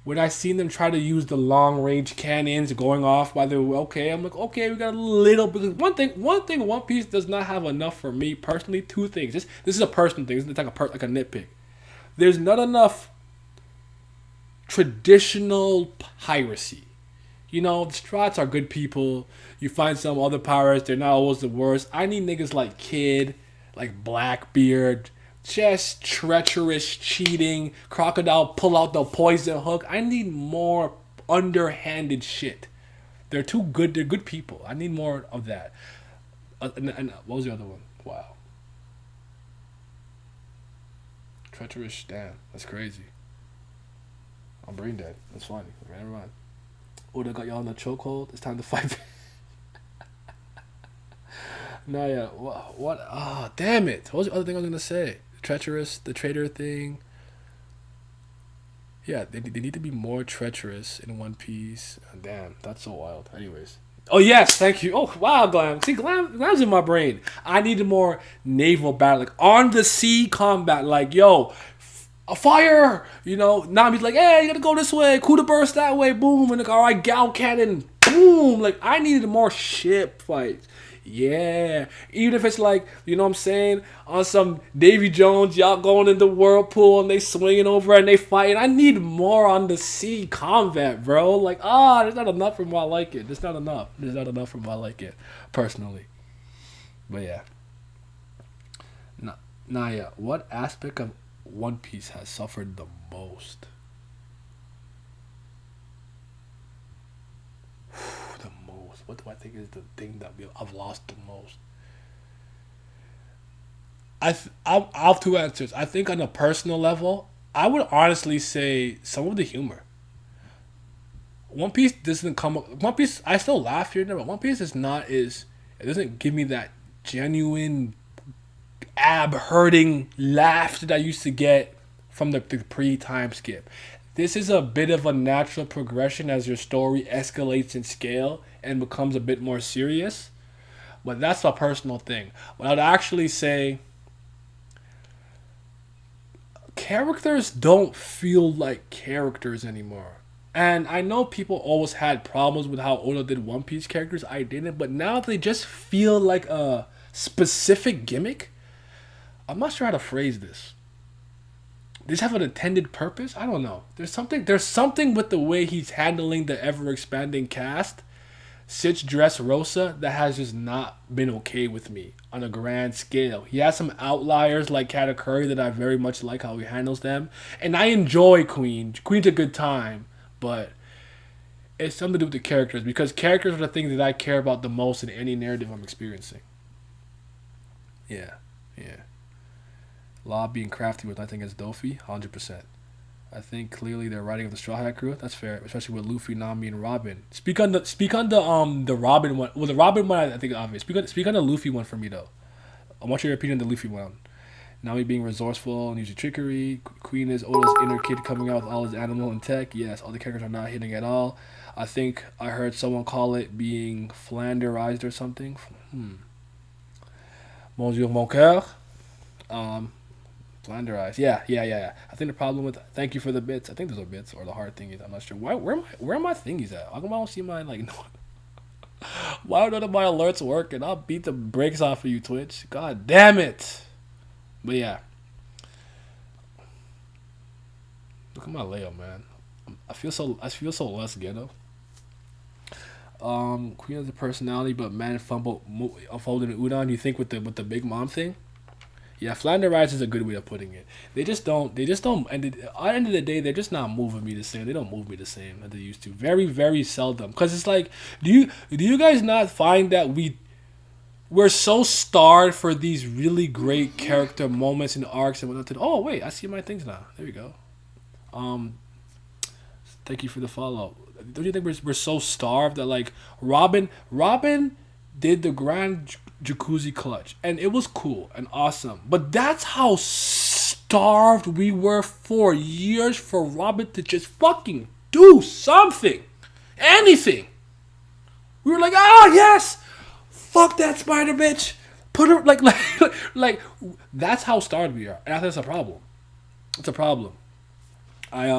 S1: When I seen them try to use the long range cannons going off while they were okay, I'm like, okay, we got a little bit. One thing One Piece does not have enough for me personally. Two things. This is a personal thing. It's like a nitpick. There's not enough traditional piracy. You know, the Strats are good people. You find some other pirates, they're not always the worst. I need niggas like Kid, like Blackbeard, just treacherous, cheating, crocodile pull out the poison hook. I need more underhanded shit. They're too good. They're good people. I need more of that. And what was the other one? Wow. Treacherous. Damn, that's crazy. I'm brain dead. That's funny. Never mind. Oda got y'all in the chokehold. It's time to fight. No, yeah. What? Ah, oh, damn it. What was the other thing I was gonna say? Treacherous, the traitor thing. Yeah, they need to be more treacherous in One Piece. Oh, damn, that's so wild. Anyways. Oh, yes, thank you. Oh, wow, Glam. See, Glam's in my brain. I needed more naval battle. Like, on the sea combat. Like, yo, a fire! You know, Nami's like, hey, you gotta go this way. Kuda burst that way. Boom. And like, all right, Gal Cannon. Boom. Like, I needed more ship fights. Yeah, even if it's like, you know what I'm saying, on some Davy Jones, y'all going in the whirlpool and they swinging over and they fighting. I need more on the sea combat, bro. Like, there's not enough from why I like it. There's not enough from why I like it, personally. But yeah. Naya, what aspect of One Piece has suffered the most? What do I think is the thing that I've lost the most? I have two answers. I think on a personal level, I would honestly say some of the humor. One Piece doesn't come. One Piece, I still laugh here and there, but One Piece is not is. It doesn't give me that genuine, ab hurting laugh that I used to get from the pre-time skip. This is a bit of a natural progression as your story escalates in scale and becomes a bit more serious. But that's a personal thing. But I'd actually say characters don't feel like characters anymore. And I know people always had problems with how Oda did One Piece characters. I didn't. But now they just feel like a specific gimmick. I'm not sure how to phrase this. does it have an intended purpose? I don't know. There's something with the way he's handling the ever expanding cast, Sitch Dress Rosa, that has just not been okay with me on a grand scale. He has some outliers like Katakuri that I very much like how he handles them. And I enjoy Queen. Queen's a good time, but it's something to do with the characters because characters are the things that I care about the most in any narrative I'm experiencing. Yeah, yeah. Law being crafty with nothing against Dofi, 100%. I think clearly they're writing of the Straw Hat crew. That's fair, especially with Luffy, Nami, and Robin. Speak on the Robin one. Well, the Robin one I think is obvious. Speak on the Luffy one for me though. I want your opinion on the Luffy one. Nami being resourceful and using trickery. Queen is Oda's inner kid coming out with all his animal and tech. Yes, all the characters are not hitting at all. I think I heard someone call it being flanderized or something. Bonjour mon cœur. Um, Flanderized. Yeah. I think the problem with thank you for the bits. I think those are bits or the hard thingies. I'm not sure. Where are my thingies at? How come I don't see mine like why don't none of my alerts work and I'll beat the brakes off of you, Twitch. God damn it. But yeah. Look at my layout, man. I feel so less ghetto. Queen has a personality, but man unfolded in Udon. You think with the Big Mom thing? Yeah, Flanderized is a good way of putting it. They just don't. And at the end of the day, they're just not moving me the same. They don't move me the same that they used to. Very, very seldom. Because it's like, do you guys not find that we're so starved for these really great character moments and arcs and whatnot? Oh wait, I see my things now. There we go. Um, Thank you for the follow. Don't you think we're so starved that like Robin did the grand jacuzzi clutch and it was cool and awesome, but that's how starved we were for years for Robin to just fucking do something, anything. We were like, oh yes, fuck that spider bitch, put her like that's how starved we are, and I think that's a problem. It's a problem. I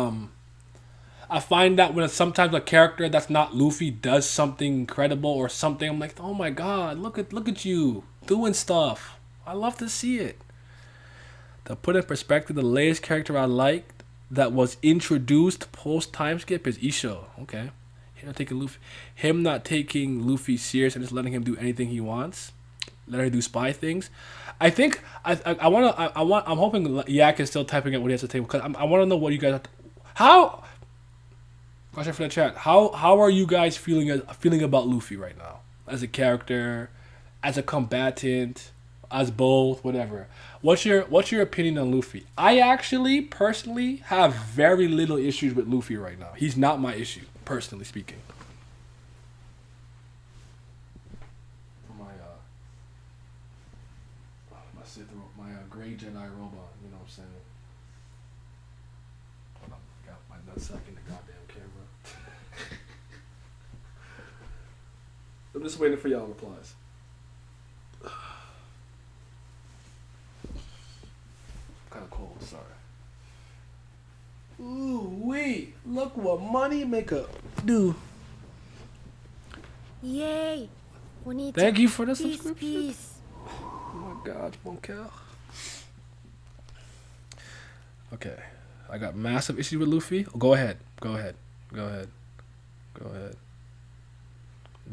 S1: I find that when sometimes a character that's not Luffy does something incredible or something, I'm like, oh my god, look at you doing stuff. I love to see it. To put in perspective, the latest character I liked that was introduced post time skip is Isho. Okay, him not taking Luffy serious and just letting him do anything he wants, letting him do spy things. I think I'm hoping Yak is still typing out what he has to say because I want to know what you guys how. Question for the chat. How are you guys feeling about Luffy right now? As a character, as a combatant, as both, whatever. What's your opinion on Luffy? I actually personally have very little issues with Luffy right now. He's not my issue, personally speaking. For my gray Jedi robot, you know what I'm saying? Hold on, I got my nutsack in the goddamn camera. I'm just waiting for y'all replies. Kind of cold, sorry. Ooh, wait. Look what money maker do.
S2: Yay!
S1: Thank you for the
S2: Peace,
S1: subscription.
S2: peace.
S1: Oh my god, won't care. Okay. I got massive issues with Luffy. Oh, go ahead. Let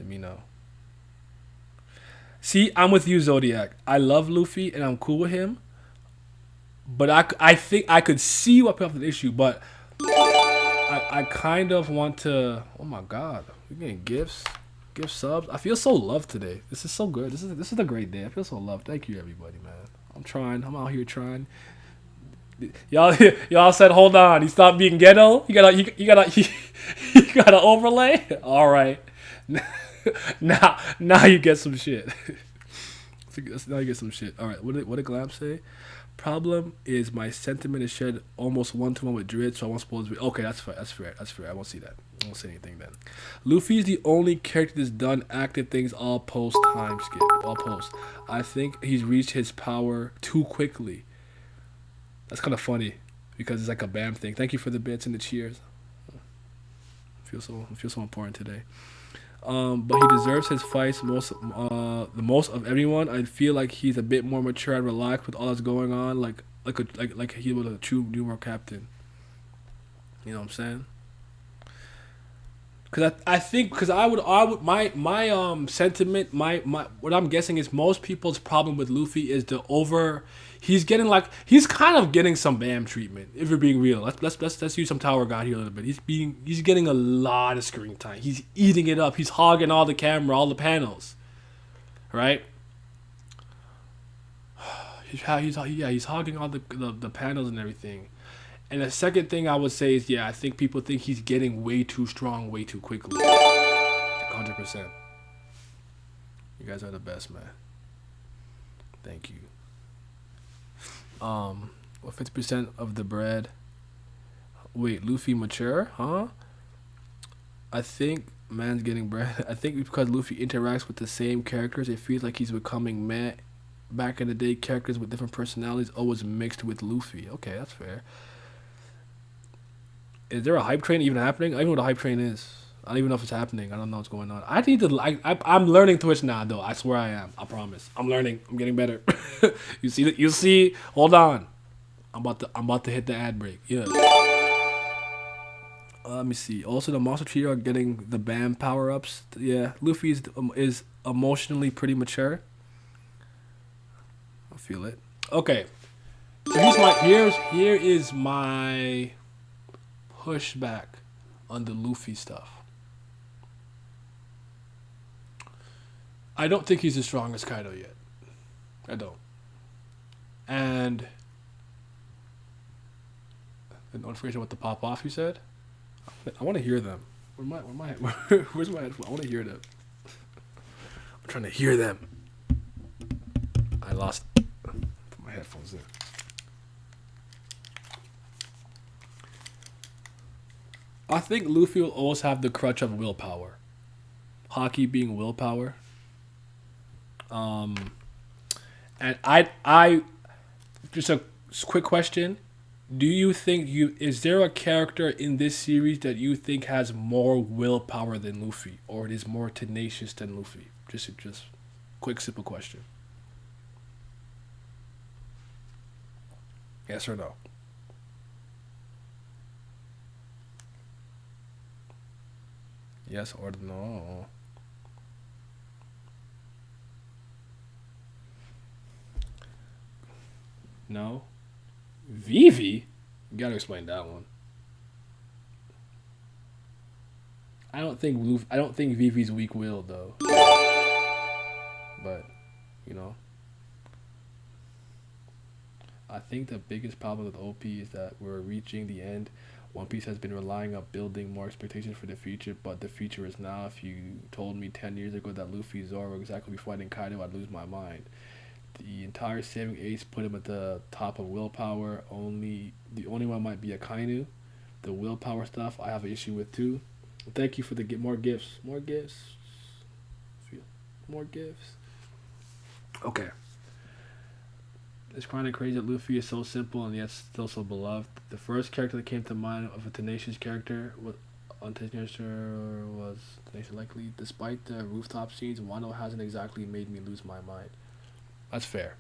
S1: me know. See, I'm with you, Zodiac. I love Luffy and I'm cool with him. But I think I could see what people have an issue, but I kind of want to. Oh my god, we're getting gifts, gift subs. I feel so loved today. This is so good. This is a great day. I feel so loved. Thank you, everybody, man. I'm trying. I'm out here trying. Y'all said hold on. He stopped being ghetto. You got an overlay. All right. Now you get some shit. Now you get some shit. All right. What did Glam say? Problem is my sentiment is shared almost one-to-one with Drid, so I won't spoil this. Okay, that's fair. I won't see that. I won't say anything then. Luffy is the only character that's done active things all post time skip. All post. I think he's reached his power too quickly. That's kind of funny because it's like a BAM thing. Thank you for the bits and the cheers. I feel so important today. But he deserves his fights the most of everyone. I feel like he's a bit more mature and relaxed with all that's going on. Like like he was a true New World captain. You know what I'm saying? Because I think because I would my sentiment my what I'm guessing is most people's problem with Luffy is the over. He's kind of getting some Bam treatment. If we're being real, let's use some Tower God here a little bit. He's getting a lot of screen time. He's eating it up. He's hogging all the camera, all the panels, right? He's hogging all the panels and everything. And the second thing I would say is, I think people think he's getting way too strong way too quickly. 100%. You guys are the best, man. Thank you. Well, 50% of the bread. Wait, Luffy mature? Huh? I think man's getting bread. I think because Luffy interacts with the same characters, it feels like he's becoming man. Back in the day, characters with different personalities always mixed with Luffy. Okay, that's fair. Is there a hype train even happening? I don't know what a hype train is. I don't even know if it's happening. I don't know what's going on. I need to. I'm learning Twitch now, though. I swear I am. I promise. I'm learning. I'm getting better. You see that? You see. Hold on. I'm about to hit the ad break. Yeah. Let me see. Also, the Monster Trio are getting the BAM power ups. Yeah, Luffy is emotionally pretty mature. I feel it. Okay. So here is my pushback on the Luffy stuff. I don't think he's as strong as Kaido yet. I don't. And the notification with the pop off you said? I want to hear them. Where's my headphone? I want to hear them. I'm trying to hear them. I lost. Put my headphones in. I think Luffy will always have the crutch of willpower. Hockey being willpower. And I just a quick question. Do you think is there a character in this series that you think has more willpower than Luffy, or it is more tenacious than Luffy? Just quick simple question. Yes or no? Yes or no? No? Vivi? You gotta explain that one. I don't think Vivi's weak-willed though. But, you know. I think the biggest problem with OP is that we're reaching the end. One Piece has been relying on building more expectations for the future, but the future is now. If you told me 10 years ago that Luffy Zoro were exactly fighting Kaido, I'd lose my mind. The entire saving ace put him at the top of willpower. The only one might be Akainu. The willpower stuff I have an issue with too. Thank you for the more gifts. More gifts. More gifts. Okay. It's kind of crazy that Luffy is so simple and yet still so beloved. The first character that came to mind of a tenacious character was tenacious likely. Despite the rooftop scenes, Wano hasn't exactly made me lose my mind. That's fair.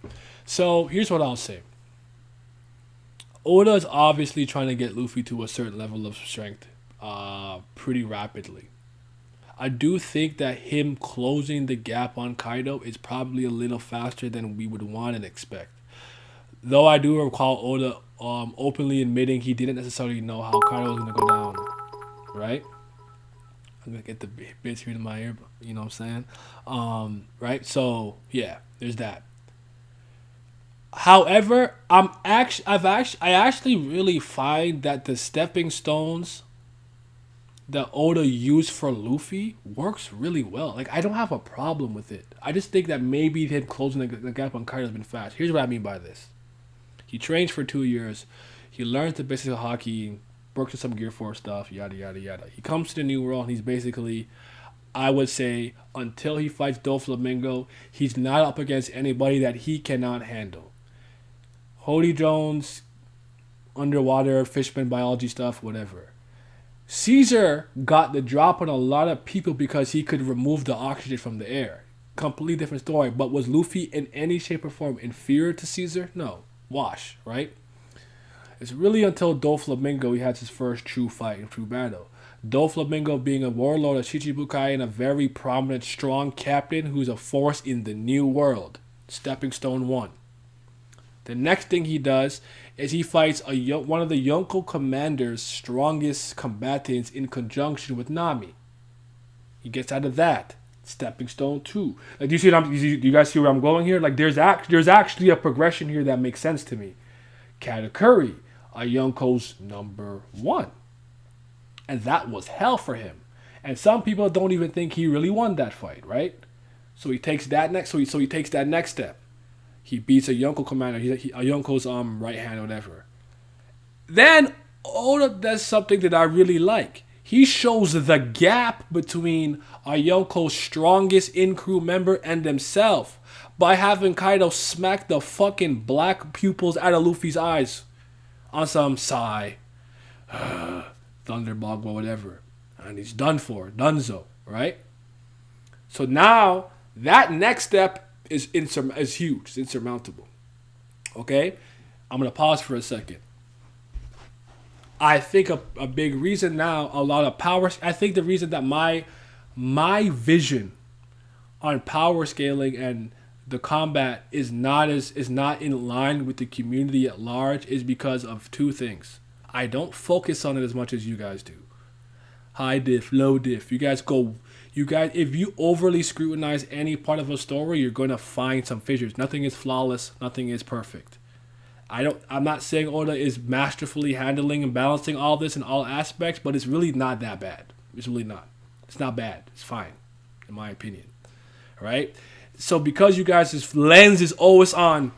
S1: So here's what I'll say. Oda is obviously trying to get Luffy to a certain level of strength pretty rapidly. I do think that him closing the gap on Kaido is probably a little faster than we would want and expect. Though I do recall Oda openly admitting he didn't necessarily know how Kaido was going to go down. Right? I'm going to get the bits here in my ear, you know what I'm saying? Right? So, yeah, there's that. However, I actually really find that the stepping stones that Oda used for Luffy works really well. Like, I don't have a problem with it. I just think that maybe him closing the gap on Kaido has been fast. Here's what I mean by this. He trains for 2 years. He learns the basics of hockey, works with some Gear Force stuff, yada, yada, yada. He comes to the New World, and he's basically, I would say, until he fights Doflamingo, he's not up against anybody that he cannot handle. Hody Jones, underwater, fishman biology stuff, whatever. Caesar got the drop on a lot of people because he could remove the oxygen from the air. Completely different story. But was Luffy in any shape or form inferior to Caesar? No. Wash, right? It's really until Doflamingo he has his first true fight and true battle. Doflamingo being a warlord of Shichibukai and a very prominent, strong captain who's a force in the new world. Stepping Stone 1. The next thing he does is he fights one of the Yonko commander's strongest combatants in conjunction with Nami. He gets out of that. Stepping Stone 2. Like, do you see do you guys see where I'm going here? Like, there's actually a progression here that makes sense to me. Katakuri, a Yonko's number 1. And that was hell for him. And some people don't even think he really won that fight, right? So he takes that next. So he takes that next step. He beats a Yonko commander. A Yonko's right hand or whatever. Then Oda does something that I really like. He shows the gap between a Yonko's strongest in-crew member and themselves by having Kaido smack the fucking black pupils out of Luffy's eyes on some sigh, Thunderbog or whatever, and he's done for, donezo, right? So now that next step is huge, it's insurmountable. Okay, I'm gonna pause for a second. I think a big reason now, a lot of power. I think the reason that my vision on power scaling and the combat is not in line with the community at large is because of two things. I don't focus on it as much as you guys do. High diff, low diff. You guys, if you overly scrutinize any part of a story, you're going to find some fissures. Nothing is flawless. Nothing is perfect. I'm not saying Oda is masterfully handling and balancing all this in all aspects, but it's really not that bad. It's really not. It's not bad. It's fine, in my opinion. All right? So because you guys' lens is always on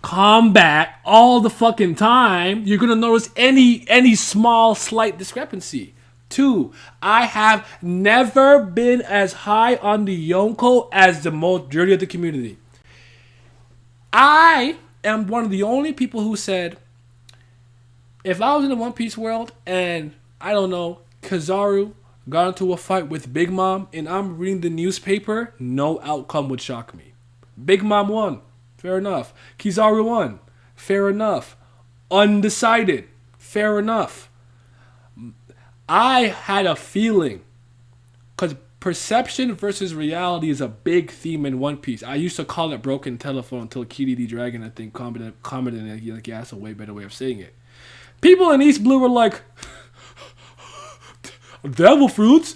S1: combat all the fucking time, you're gonna notice any small slight discrepancy. 2, I have never been as high on the Yonko as the majority of the community. I am one of the only people who said, if I was in the One Piece world and, I don't know, Kizaru got into a fight with Big Mom and I'm reading the newspaper, no outcome would shock me. Big Mom won. Fair enough. Kizaru won. Fair enough. Undecided. Fair enough. I had a feeling, because perception versus reality is a big theme in One Piece. I used to call it broken telephone until KDD Dragon, I think, commented and he like, yeah, that's a way better way of saying it. People in East Blue were like, devil fruits?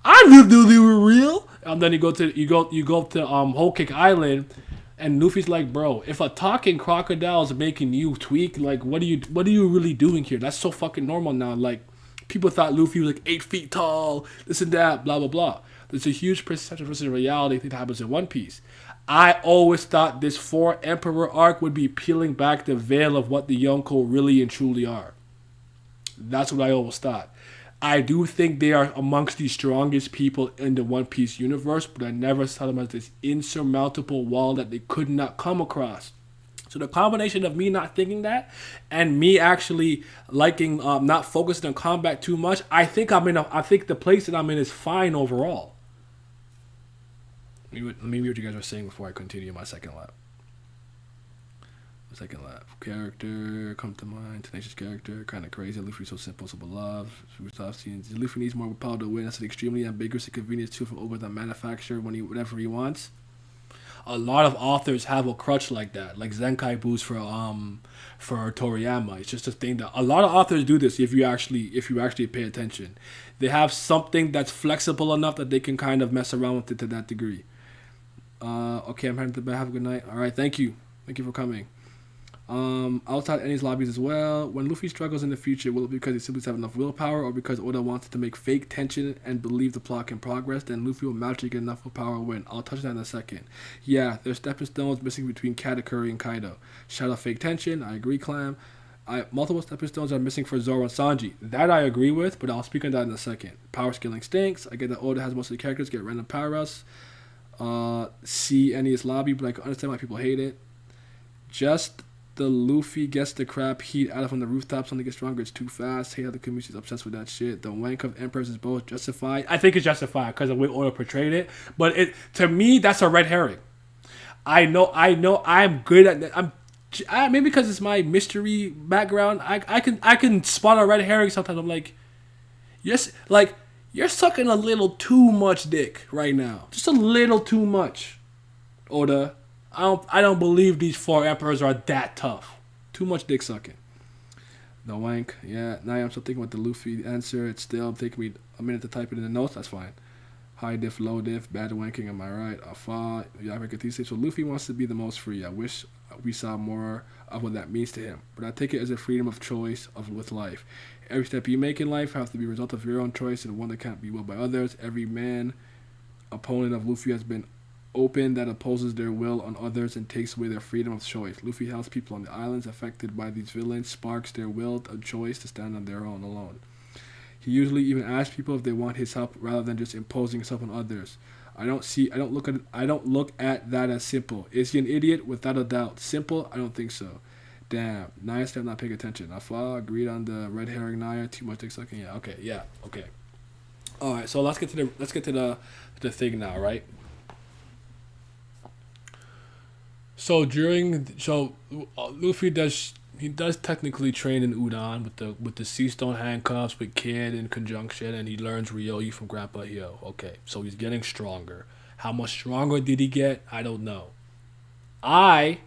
S1: I knew they were real. And then you go to Whole Cake Island, and Luffy's like, bro, if a talking crocodile is making you tweak, like, what are you really doing here? That's so fucking normal now. Like, people thought Luffy was like 8 feet tall, this and that, blah blah blah. There's a huge perception versus reality thing that happens in One Piece. I always thought this 4 Emperor arc would be peeling back the veil of what the Yonko really and truly are. That's what I always thought. I do think they are amongst the strongest people in the One Piece universe, but I never saw them as this insurmountable wall that they could not come across. So the combination of me not thinking that and me actually liking not focusing on combat too much, I think the place that I'm in is fine overall. Let me read what you guys are saying before I continue my second lap. Second lap. Character come to mind. Tenacious character. Kind of crazy. Luffy so simple, so beloved. Luffy needs more power to win. That's an extremely ambiguous and convenient tool for Oda to manufacture whatever he wants. A lot of authors have a crutch like that, like Zenkai boost for Toriyama. It's just a thing that a lot of authors do this. If you actually pay attention, they have something that's flexible enough that they can kind of mess around with it to that degree. Okay, I'm heading to bed. Have a good night. All right, thank you for coming. Outside Enies lobbies as well. When Luffy struggles in the future, will it be because he simply doesn't have enough willpower, or because Oda wants to make fake tension and believe the plot can progress? Then Luffy will magically get enough willpower to win. I'll touch that in a second. Yeah, there's stepping stones missing between Katakuri and Kaido. Shout out fake tension. I agree, Clam. Multiple stepping stones are missing for Zoro and Sanji. That I agree with, but I'll speak on that in a second. Power scaling stinks. I get that Oda has most of the characters get random power-ups. See Enies lobby, but I can understand why people hate it. Just the Luffy gets the crap heat out of from the rooftops when they get stronger. It's too fast. Hey, the community's obsessed with that shit. The wank of emperors is both justified. I think it's justified because of the way Oda portrayed it. But to me, that's a red herring. I know I'm good at that. maybe because it's my mystery background, I can spot a red herring sometimes. I'm like, yes, like you're sucking a little too much dick right now, just a little too much, Oda. I don't believe these four emperors are that tough. Too much dick sucking. The wank, yeah. Now I'm still thinking about the Luffy answer. It's still taking me a minute to type it in the notes. That's fine. High diff, low diff, bad wanking. Am I right? Afa, Yabakatise. So Luffy wants to be the most free. I wish we saw more of what that means to him. But I take it as a freedom of choice of with life. Every step you make in life has to be a result of your own choice and one that can't be willed by others. Every man opponent of Luffy has been open that opposes their will on others and takes away their freedom of choice. Luffy helps people on the islands affected by these villains, sparks their will of choice to stand on their own alone. He usually even asks people if they want his help rather than just imposing himself on others. I don't look at that as simple. Is he an idiot? Without a doubt. Simple? I don't think so. Damn. Naya still not paying attention. Afa agreed on the red herring Naya. Too much dick sucking. Yeah. Okay. Yeah. Okay. All right. So let's get to the thing now, right? Luffy does technically train in Udon with the sea stone handcuffs with Kid in conjunction, and he learns Ryoyu from Grandpa Hyo. Okay, so he's getting stronger. How much stronger did he get? I don't know. I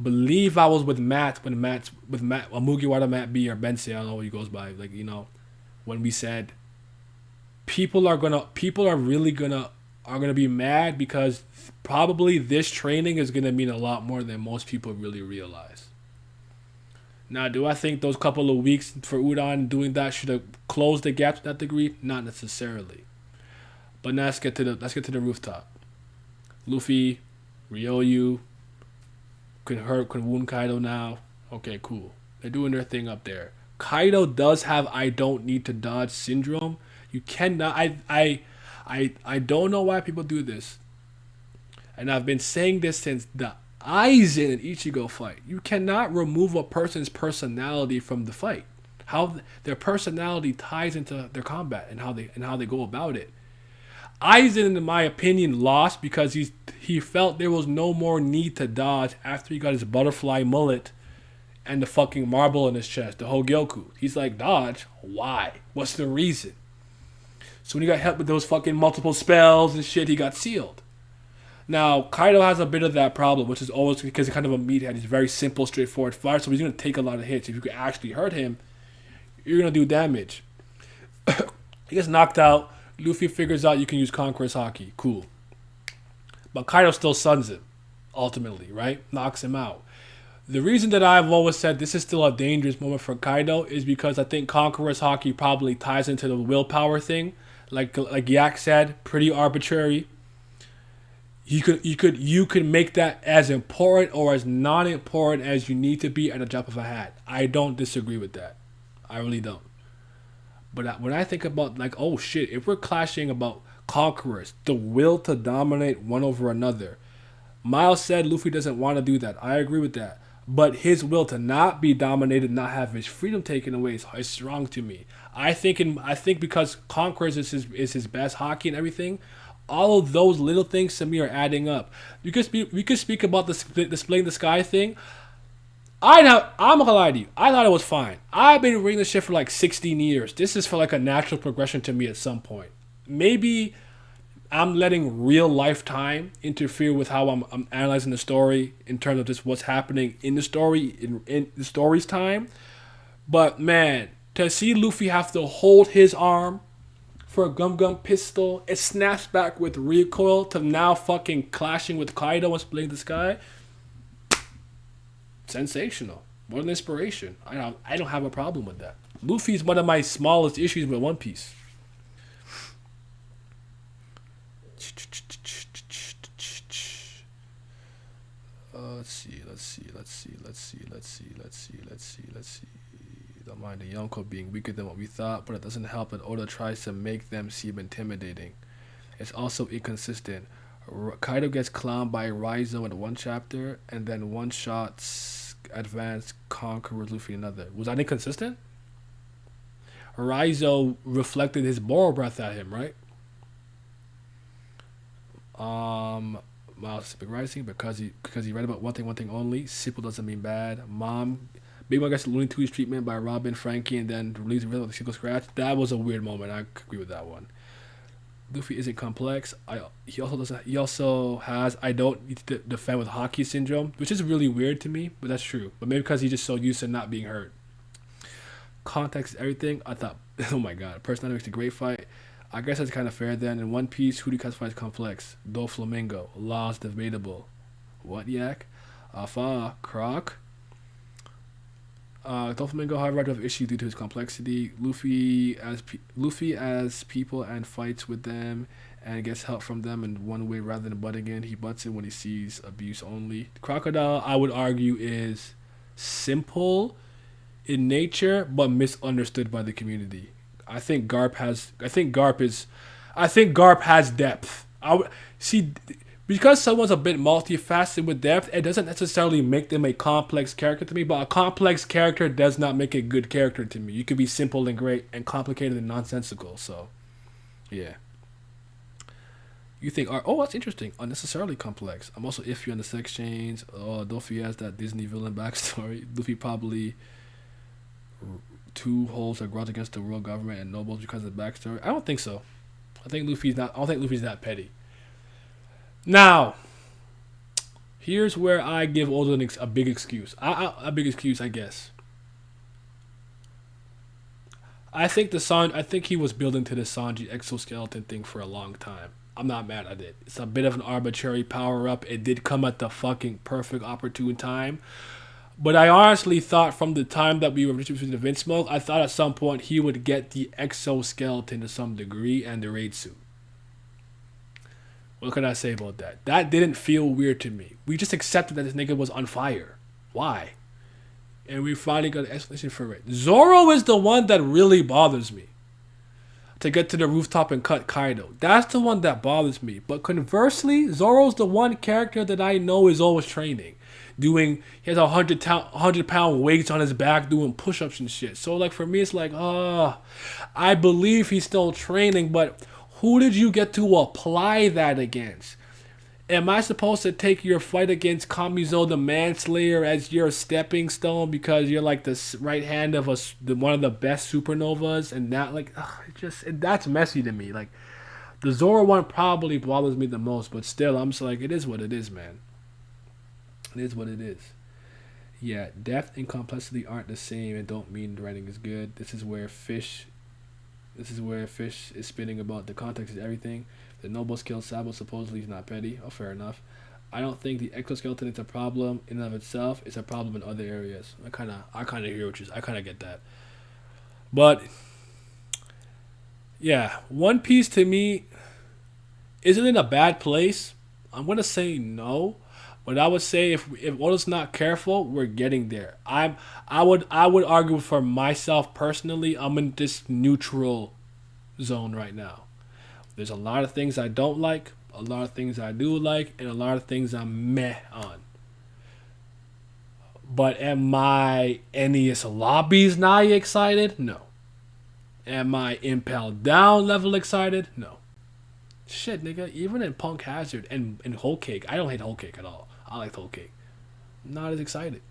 S1: believe I was with Matt Mugiwara Matt B or Bensei, I don't know what he goes by. Like, when we said people are really gonna be mad because probably this training is gonna mean a lot more than most people really realize. Now, do I think those couple of weeks for Udon doing that should have closed the gap to that degree? Not necessarily. But now let's get to the rooftop. Luffy, Ryoyu, can wound Kaido now. Okay, cool. They're doing their thing up there. Kaido does have I don't need to dodge syndrome. You cannot. I don't know why people do this, and I've been saying this since the Aizen and Ichigo fight. You cannot remove a person's personality from the fight. How their personality ties into their combat and how they go about it. Aizen, in my opinion, lost because he felt there was no more need to dodge after he got his butterfly mullet and the fucking marble in his chest, the Hogyoku. He's like, dodge? Why? What's the reason? So when he got hit with those fucking multiple spells and shit, he got sealed. Now, Kaido has a bit of that problem, which is always because he's kind of a meathead. He's very simple, straightforward fighter, so he's going to take a lot of hits. If you could actually hurt him, you're going to do damage. He gets knocked out. Luffy figures out you can use Conqueror's Haki. Cool. But Kaido still stuns him, ultimately, right? Knocks him out. The reason that I've always said this is still a dangerous moment for Kaido is because I think Conqueror's Haki probably ties into the willpower thing. Like Yak said, pretty arbitrary. You could make that as important or as non-important as you need to be at a drop of a hat. I don't disagree with that. I really don't. But when I think about, like, oh shit, if we're clashing about conquerors, the will to dominate one over another, Miles said Luffy doesn't want to do that. I agree with that. But his will to not be dominated, not have his freedom taken away is strong to me. I think because Conquerors is his best Haki and everything, all of those little things to me are adding up. We could speak about the displaying the sky thing. I'm not gonna lie to you. I thought it was fine. I've been reading this shit for like 16 years. This is for like a natural progression to me at some point. Maybe I'm letting real life time interfere with how I'm analyzing the story in terms of just what's happening in the story, in the story's time. But man, to see Luffy have to hold his arm for a Gum Gum pistol, it snaps back with recoil to now fucking clashing with Kaido and splitting the sky. Sensational. What an inspiration. I don't have a problem with that. Luffy's one of my smallest issues with One Piece. Let's see. Don't mind the Yonko being weaker than what we thought, but it doesn't help that Oda tries to make them seem intimidating. It's also inconsistent. Kaido gets clowned by Raizo in one chapter, and then one shots advance Conqueror Luffy in another. Was that inconsistent? Raizo reflected his Boro breath at him, right? Miles Big Rising because he read about one thing only. Simple doesn't mean bad. Mom, Big Mom gets Looney Tunes treatment by Robin, Frankie, and then release the rhythm of the single scratch. That was a weird moment. I agree with that one. Luffy isn't complex. He also doesn't. He also has. I don't need to defend with hockey syndrome, which is really weird to me, but that's true. But maybe because he's just so used to not being hurt. Context is everything. I thought, oh my god, personality makes a great fight. I guess that's kind of fair then. In One Piece, who do you classify as complex? Doflamingo. Laws debatable. What yak? Afa. Croc. Doflamingo, however, I do have issues due to his complexity. Luffy as people and fights with them and gets help from them in one way rather than butting in. He butts in when he sees abuse only. Crocodile, I would argue, is simple in nature but misunderstood by the community. I think Garp has. I think Garp has depth. I would see because someone's a bit multifaceted with depth. It doesn't necessarily make them a complex character to me. But a complex character does not make a good character to me. You could be simple and great, and complicated and nonsensical. So, yeah. You think, oh, that's interesting. Unnecessarily complex. I'm also iffy on the sex change. Oh, Luffy has that Disney villain backstory. Luffy probably two holds a grudge against the world government and nobles because of the backstory. I don't think so. I don't think Luffy's that petty. Now, here's where I give Oda a big excuse. A big excuse, I guess. I think he was building to the Sanji exoskeleton thing for a long time. I'm not mad at it. It's a bit of an arbitrary power up. It did come at the fucking perfect opportune time. But I honestly thought from the time that we were introduced to Vince Smoke, I thought at some point he would get the exoskeleton to some degree and the raid suit. What can I say about that? That didn't feel weird to me. We just accepted that this nigga was on fire. Why? And we finally got an explanation for it. Zoro is the one that really bothers me. To get to the rooftop and cut Kaido. That's the one that bothers me. But conversely, Zoro's the one character that I know is always training. He has 100-pound weights on his back doing push-ups and shit. So like for me it's like, I believe he's still training, but who did you get to apply that against? Am I supposed to take your fight against Kamizo the Manslayer as your stepping stone because you're like the right hand of one of the best supernovas and that that's messy to me. Like the Zoro one probably bothers me the most, but still I'm just like, it is what it is, man. It is what it is. Yeah, depth and complexity aren't the same and don't mean the writing is good. This is where Fish is spinning about the context is everything. The nobles killed Sabo, supposedly he's not petty. Oh, fair enough. I don't think the exoskeleton is a problem in and of itself. It's a problem in other areas. I kinda hear what I kinda get that. But yeah, One Piece to me isn't in a bad place. I'm gonna say no. But I would say if Oda's not careful, we're getting there. I would argue for myself personally, I'm in this neutral zone right now. There's a lot of things I don't like, a lot of things I do like, and a lot of things I'm meh on. But am I Enies Lobby's Naya excited? No. Am I Impel Down level excited? No. Shit, nigga, even in Punk Hazard and Whole Cake, I don't hate Whole Cake at all. I like Whole Cake. I'm not as excited.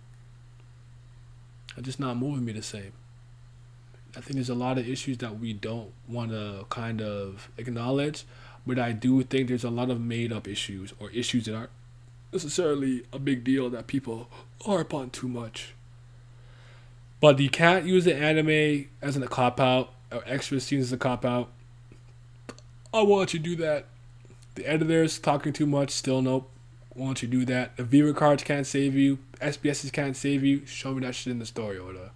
S1: It's just not moving me the same. I think there's a lot of issues that we don't want to kind of acknowledge, but I do think there's a lot of made up issues or issues that aren't necessarily a big deal that people harp on too much. But you can't use the anime as a cop out or extra scenes as a cop out. I want you to do that. The editors talking too much, still nope. Why don't you do that? The Viva cards can't save you. SBSs can't save you. Show me that shit in the story, Oda.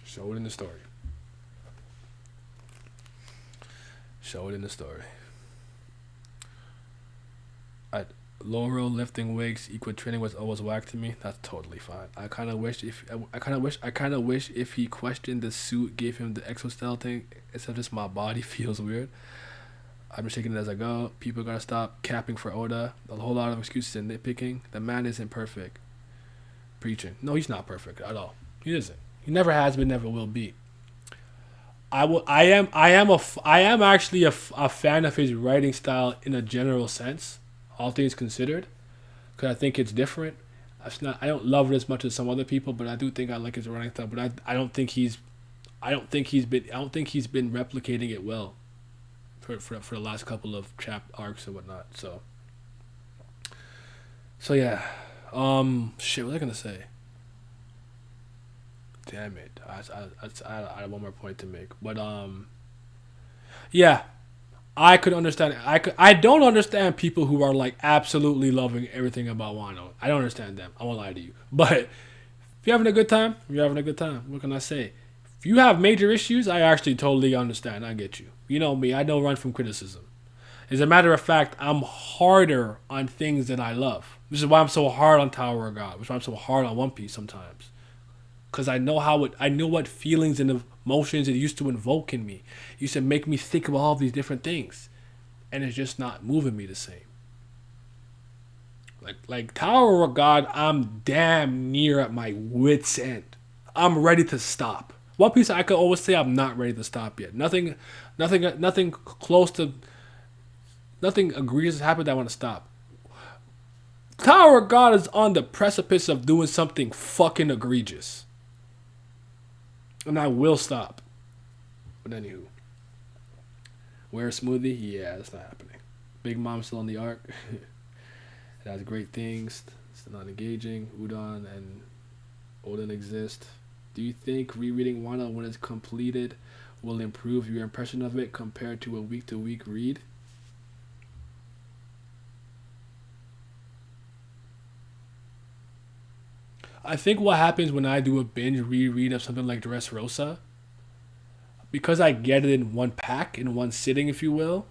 S1: Show it in the story. Show it in the story. Laurel lifting weights equal training was always whack to me. That's totally fine. I kind of wish if he questioned the suit gave him the exoskeleton instead of just my body feels weird. I'm just taking it as I go. People gotta stop capping for Oda. A whole lot of excuses and nitpicking. The man isn't perfect. Preaching. No, he's not perfect at all. He isn't. He never has been, never will be. I am actually a fan of his writing style in a general sense, all things considered, because I think it's different. It's not. I don't love it as much as some other people, but I do think I like his writing style. But I don't think I don't think he's been replicating it well for the last couple of chap arcs and whatnot. So yeah. Shit. What was I gonna say? Damn it. I had one more point to make, but yeah. I could understand. I don't understand people who are like absolutely loving everything about Wano. I don't understand them. I won't lie to you. But if you're having a good time, you're having a good time. What can I say? If you have major issues, I actually totally understand. I get you. You know me. I don't run from criticism. As a matter of fact, I'm harder on things that I love. Which is why I'm so hard on Tower of God. Which is why I'm so hard on One Piece sometimes. Because I know what feelings and emotions it used to invoke in me. It used to make me think of all these different things, and it's just not moving me the same. Like Tower of God, I'm damn near at my wits end. I'm ready to stop. One Piece, I could always say I'm not ready to stop yet. Nothing close to, nothing egregious has happened that I want to stop. Tower of God is on the precipice of doing something fucking egregious. And I will stop. But anywho. Wear a smoothie? Yeah, that's not happening. Big Mom still on the arc. It has great things. It's not engaging. Udon and Oden exist. Do you think rereading Wano when it's completed will improve your impression of it compared to a week-to-week read? I think what happens when I do a binge reread of something like Dressrosa, because I get it in one pack, in one sitting, if you will,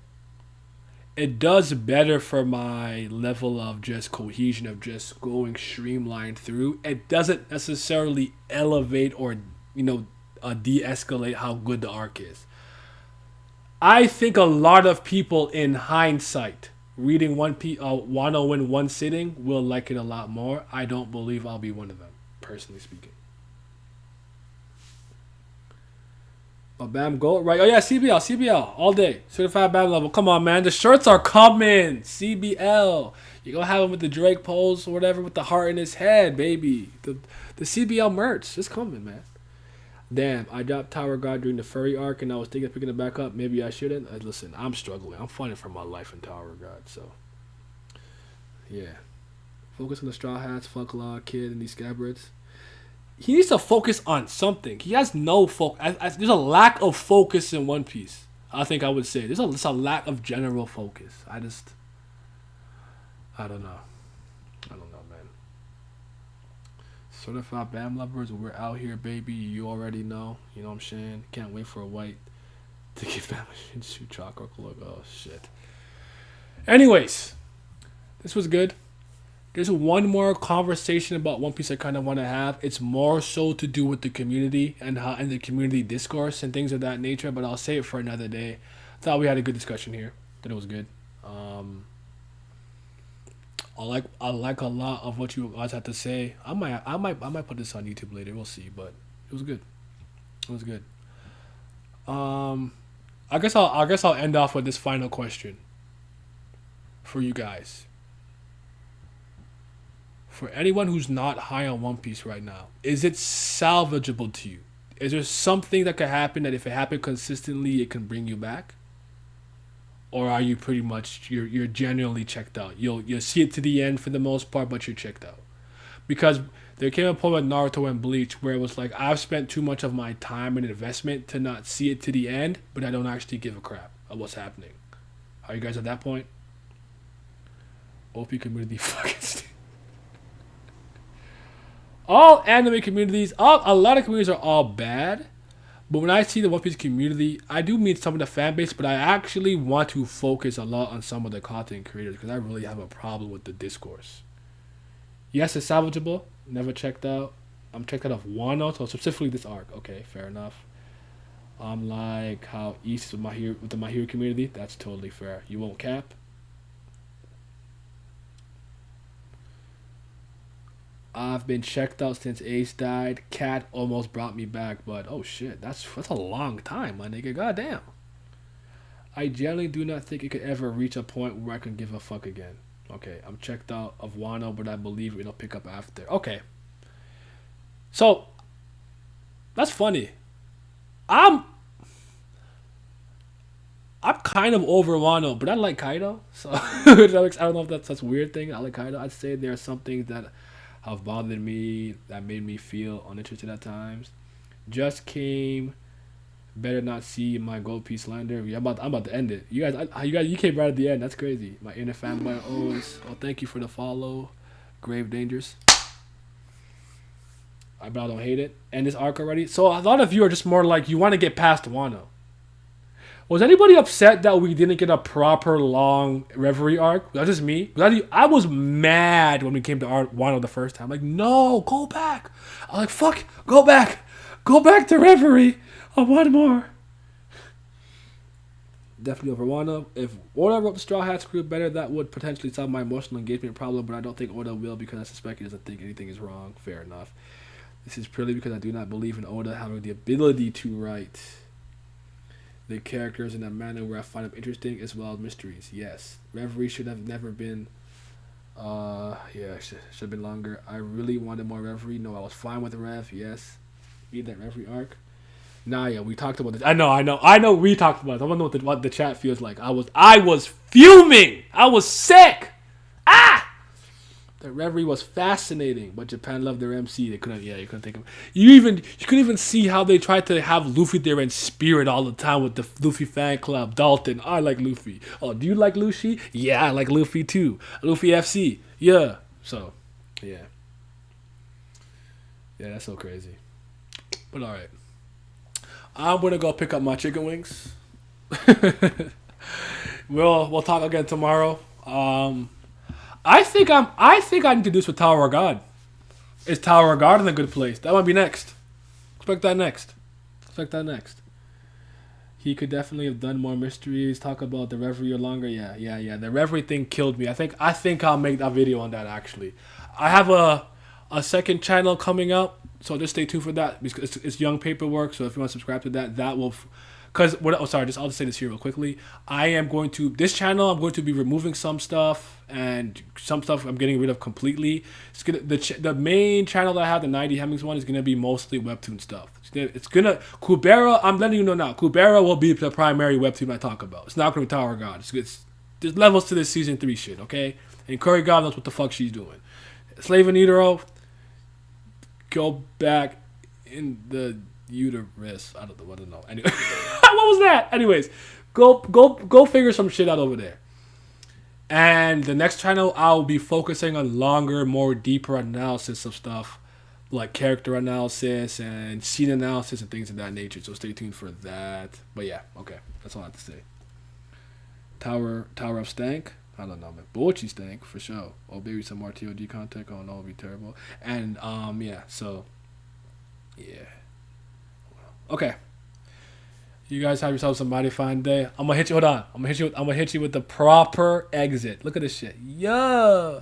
S1: it does better for my level of just cohesion, of just going streamlined through. It doesn't necessarily elevate or, de-escalate how good the arc is. I think a lot of people in hindsight reading Wano in one sitting will like it a lot more. I don't believe I'll be one of them, personally speaking. Oh, Bam Gold, right? Oh yeah, CBL, all day. Certified Bam level. Come on, man. The shirts are coming. CBL. You gonna have him with the Drake pose or whatever with the heart in his head, baby. The CBL merch. It's coming, man. Damn, I dropped Tower God during the furry arc and I was thinking of picking it back up. Maybe I shouldn't. Listen, I'm struggling. I'm fighting for my life in Tower God, so yeah. Focus on the Straw Hats, Fuck Law, Kid, and these Scabbards. He needs to focus on something. He has no focus. There's a lack of focus in One Piece. I think I would say there's a lack of general focus. I don't know. I don't know, man. Certified Bam lovers, we're out here, baby. You already know. You know what I'm saying? Can't wait for a white to give Bam a shoot chocolate look. Oh shit. Anyways, this was good. There's one more conversation about One Piece I kind of want to have. It's more so to do with the community and the community discourse and things of that nature. But I'll save it for another day. Thought we had a good discussion here. Thought it was good. I like a lot of what you guys had to say. I might put this on YouTube later. We'll see. But it was good. It was good. Um, I guess I'll end off with this final question for you guys. For anyone who's not high on One Piece right now, is it salvageable to you? Is there something that could happen that if it happened consistently, it can bring you back? Or are you pretty much you're genuinely checked out? You'll see it to the end for the most part, but you're checked out. Because there came a point with Naruto and Bleach where it was like I've spent too much of my time and investment to not see it to the end, but I don't actually give a crap of what's happening. Are you guys at that point? OP community fucking all anime communities, a lot of communities are all bad. But when I see the One Piece community, I do meet some of the fan base, but I actually want to focus a lot on some of the content creators because I really have a problem with the discourse. Yes, it's salvageable. Never checked out. I'm checked out of Wano, so specifically this arc. Okay, fair enough. Like how East with the My Hero community, that's totally fair. You won't cap. I've been checked out since Ace died. Cat almost brought me back, but oh shit, that's a long time, my nigga. Goddamn. I generally do not think it could ever reach a point where I can give a fuck again. Okay, I'm checked out of Wano, but I believe it'll pick up after. Okay. So that's funny. I'm I'm kind of over Wano, but I like Kaido. So I don't know if that's such a weird thing. I like Kaido. I'd say there are some things that have bothered me that made me feel uninterested at times. Just came. Better not see my gold piece slander. Yeah, I'm about to end it. You came right at the end. That's crazy. My inner fanboy always. Oh, thank you for the follow. Grave dangers. I but I don't hate it. End this arc already. So a lot of you are just more like you want to get past Wano. Was anybody upset that we didn't get a proper long Reverie arc? Was that just me? I was mad when we came to Wano the first time. Like, no, go back. I'm like, fuck, go back. Go back to Reverie. I want more. Definitely over Wano. If Oda wrote the Straw Hats crew better, that would potentially solve my emotional engagement problem, but I don't think Oda will because I suspect he doesn't think anything is wrong. Fair enough. This is purely because I do not believe in Oda having the ability to write the characters in a manner where I find them interesting as well as mysteries. Yes. Reverie should have never been should have been longer. I really wanted more Reverie. No, I was fine with the Rev, yes. Need that Reverie arc. Nah, yeah, we talked about this. I know we talked about it. I don't know what the chat feels like. I was fuming. I was sick. The Reverie was fascinating, but Japan loved their MC. You couldn't think of. You couldn't even see how they tried to have Luffy there in spirit all the time with the Luffy fan club. Dalton, I like Luffy. Oh, do you like Luffy? Yeah, I like Luffy too. Luffy FC. Yeah. So, yeah. Yeah, that's so crazy. But all right, I'm gonna go pick up my chicken wings. We'll talk again tomorrow. I think I need to do this with Tower of God. Is Tower of God in a good place? That might be next. Expect that next. He could definitely have done more mysteries. Talk about the Reverie longer. Yeah. The Reverie thing killed me. I think I'll make that video on that actually. I have a second channel coming up, so just stay tuned for that because it's Young Paperwork. So if you want to subscribe to that will. I'll just say this here real quickly. I'm going to be removing some stuff and some stuff I'm getting rid of completely. The main channel that I have, the 90 Hemmings one, is gonna be mostly webtoon stuff. It's gonna Kubera. I'm letting you know now. Kubera will be the primary webtoon I talk about. It's not gonna be Tower of God. There's levels to this season 3 shit, okay? And Curry God knows what the fuck she's doing. Slave and Nitro, go back in the uterus. I don't know. Anyway, what was that? Anyways, go figure some shit out over there. And the next channel, I'll be focusing on longer, more deeper analysis of stuff, like character analysis and scene analysis and things of that nature. So stay tuned for that. But yeah, okay, that's all I have to say. Tower of Stank. I don't know, man. Boichi Stank for sure. Oh, maybe some more TOD content. Oh no, it'll be terrible. And yeah. So yeah. Okay. You guys have yourselves a mighty fine day. I'm gonna hit you. Hold on. I'm gonna hit you with the proper exit. Look at this shit. Yeah.